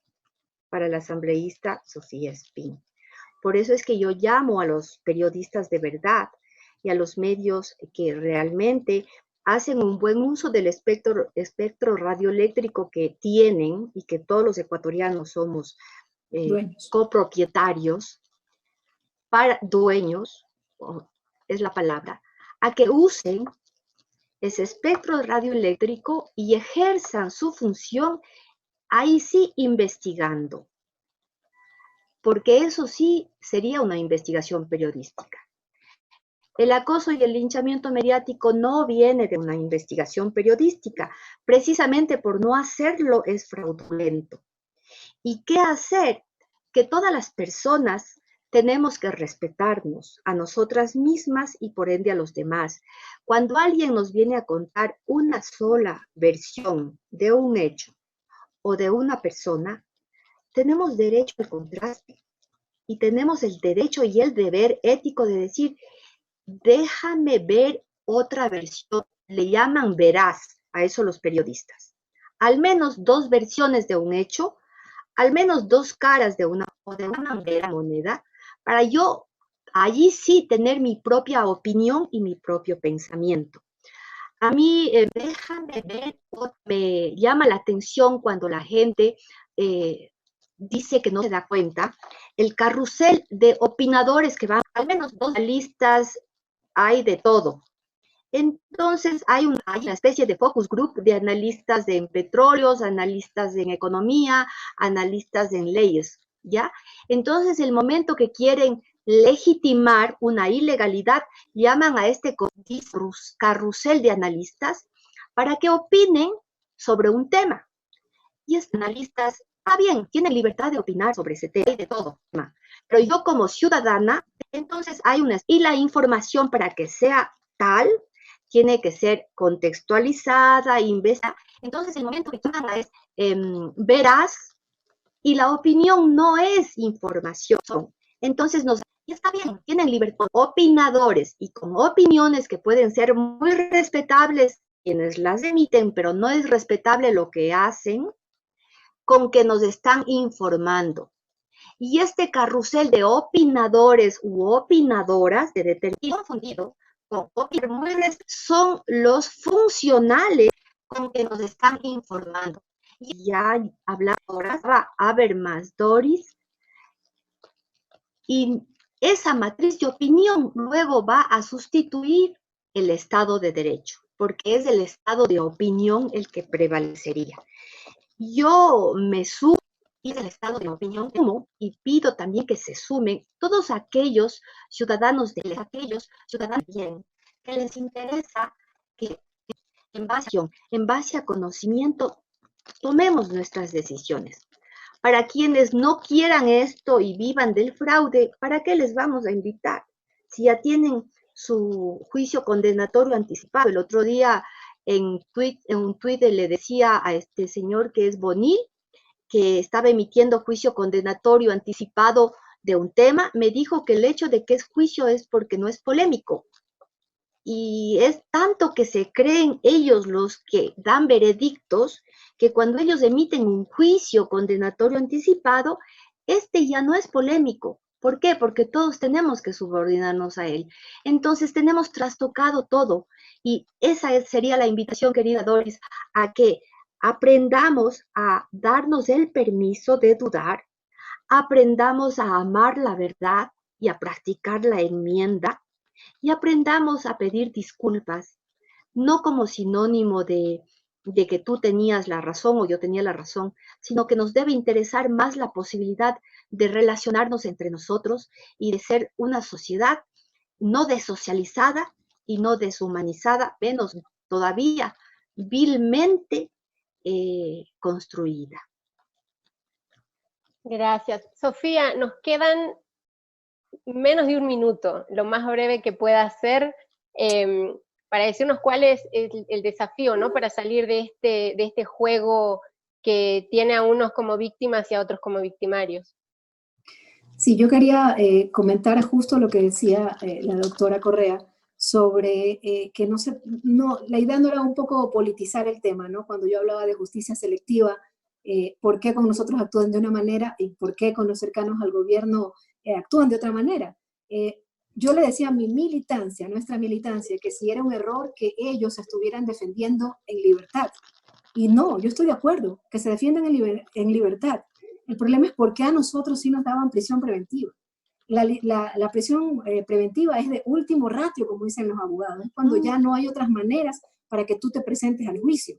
para la asambleísta Sofía Espín. Por eso es que yo llamo a los periodistas de verdad y a los medios que realmente hacen un buen uso del espectro radioeléctrico que tienen y que todos los ecuatorianos somos copropietarios, para dueños, es la palabra, a que usen ese espectro radioeléctrico y ejerzan su función, ahí sí investigando, porque eso sí sería una investigación periodística. El acoso y el linchamiento mediático no viene de una investigación periodística, precisamente por no hacerlo es fraudulento. ¿Y qué hacer? Que todas las personas tenemos que respetarnos a nosotras mismas y por ende a los demás. Cuando alguien nos viene a contar una sola versión de un hecho o de una persona, tenemos derecho al contraste y tenemos el derecho y el deber ético de decir, déjame ver otra versión. Le llaman veraz a eso los periodistas. Al menos dos versiones de un hecho, al menos dos caras de una moneda, para yo allí sí tener mi propia opinión y mi propio pensamiento. A mí, déjame ver, me llama la atención cuando la gente dice que no se da cuenta, el carrusel de opinadores que van, al menos dos listas, hay de todo. Entonces hay una especie de focus group de analistas en petróleos, analistas en economía, analistas en leyes, ¿ya? Entonces el momento que quieren legitimar una ilegalidad, llaman a este carrusel de analistas para que opinen sobre un tema. Y estos analistas, bien, tienen libertad de opinar sobre ese tema y de todo, pero yo como ciudadana, entonces hay una... Y la información para que sea tal, tiene que ser contextualizada, investigada. Entonces, el momento que toman es veraz y la opinión no es información. Entonces, y está bien, tienen libertad. Opinadores y con opiniones que pueden ser muy respetables quienes las emiten, pero no es respetable lo que hacen, con que nos están informando. Y este carrusel de opinadores u opinadoras de determinado confundido son los funcionales con que nos están informando. Y ya hablamos ahora, va a haber más Doris, y esa matriz de opinión luego va a sustituir el Estado de Derecho, porque es el Estado de opinión el que prevalecería. Yo me sumo y del estado de opinión y pido también que se sumen todos aquellos ciudadanos bien, que les interesa que en base a conocimiento tomemos nuestras decisiones. Para quienes no quieran esto y vivan del fraude, ¿para qué les vamos a invitar? Si ya tienen su juicio condenatorio anticipado. El otro día en un tuit le decía a este señor que es Bonil, que estaba emitiendo juicio condenatorio anticipado de un tema, me dijo que el hecho de que es juicio es porque no es polémico. Y es tanto que se creen ellos los que dan veredictos, que cuando ellos emiten un juicio condenatorio anticipado, este ya no es polémico. ¿Por qué? Porque todos tenemos que subordinarnos a él. Entonces tenemos trastocado todo. Y esa sería la invitación, querida Doris, a que aprendamos a darnos el permiso de dudar, aprendamos a amar la verdad y a practicar la enmienda, y aprendamos a pedir disculpas, no como sinónimo de que tú tenías la razón o yo tenía la razón, sino que nos debe interesar más la posibilidad de relacionarnos entre nosotros y de ser una sociedad no desocializada y no deshumanizada, menos todavía vilmente construida. Gracias. Sofía, nos quedan menos de un minuto, lo más breve que pueda ser, para decirnos cuál es el desafío, ¿no? Para salir de este juego que tiene a unos como víctimas y a otros como victimarios. Sí, yo quería comentar justo lo que decía la doctora Correa sobre que la idea no era un poco politizar el tema, ¿no? Cuando yo hablaba de justicia selectiva, ¿por qué con nosotros actúan de una manera y por qué con los cercanos al gobierno actúan de otra manera? Yo le decía a mi militancia, a nuestra militancia, que si era un error que ellos estuvieran defendiendo en libertad. Y no, yo estoy de acuerdo, que se defiendan en libertad. El problema es por qué a nosotros sí nos daban prisión preventiva. la prisión preventiva es de último ratio, como dicen los abogados, es cuando ya no hay otras maneras para que tú te presentes al juicio.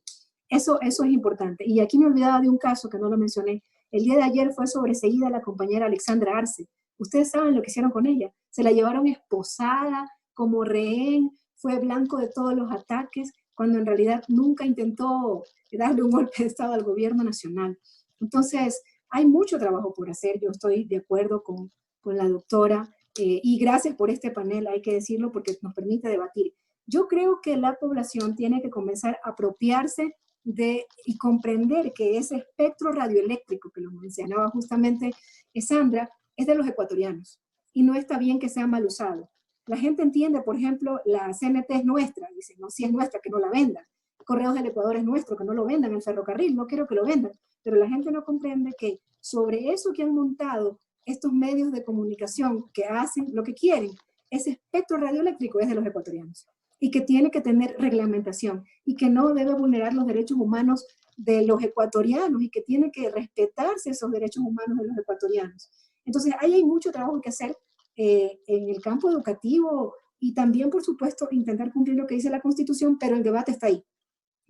Eso es importante. Y aquí me olvidaba de un caso que no lo mencioné. El día de ayer fue sobreseída la compañera Alexandra Arce. Ustedes saben lo que hicieron con ella. Se la llevaron esposada, como rehén, fue blanco de todos los ataques, cuando en realidad nunca intentó darle un golpe de Estado al gobierno nacional. Entonces, hay mucho trabajo por hacer. Yo estoy de acuerdo con la doctora, y gracias por este panel, hay que decirlo, porque nos permite debatir. Yo creo que la población tiene que comenzar a apropiarse y comprender que ese espectro radioeléctrico que lo mencionaba justamente Sandra, es de los ecuatorianos, y no está bien que sea mal usado. La gente entiende, por ejemplo, la CNT es nuestra, dicen, no, si es nuestra, que no la vendan. Correos del Ecuador es nuestro, que no lo vendan. El ferrocarril, no quiero que lo vendan. Pero la gente no comprende que sobre eso que han montado estos medios de comunicación que hacen lo que quieren, ese espectro radioeléctrico es de los ecuatorianos, y que tiene que tener reglamentación, y que no debe vulnerar los derechos humanos de los ecuatorianos, y que tiene que respetarse esos derechos humanos de los ecuatorianos. Entonces, ahí hay mucho trabajo que hacer en el campo educativo, y también, por supuesto, intentar cumplir lo que dice la Constitución, pero el debate está ahí.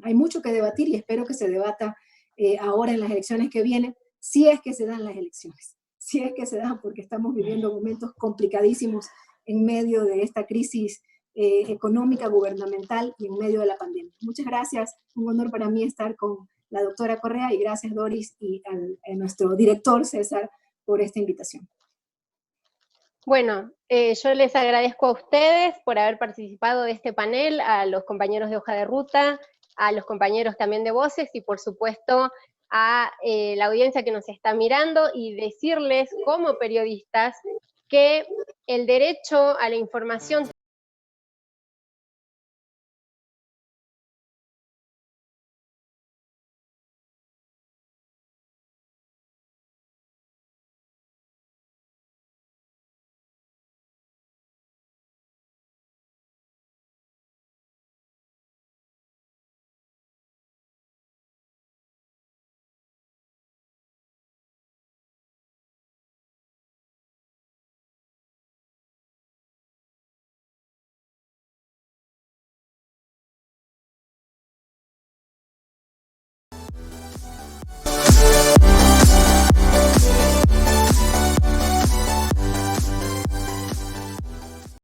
Hay mucho que debatir, y espero que se debata ahora en las elecciones que vienen, si es que se dan las elecciones, si es que se dan, porque estamos viviendo momentos complicadísimos en medio de esta crisis económica, gubernamental, y en medio de la pandemia. Muchas gracias, un honor para mí estar con la doctora Correa, y gracias, Doris, y a nuestro director César por esta invitación. Bueno, yo les agradezco a ustedes por haber participado de este panel, a los compañeros de Hoja de Ruta, a los compañeros también de Voces, y por supuesto a la audiencia que nos está mirando, y decirles como periodistas que el derecho a la información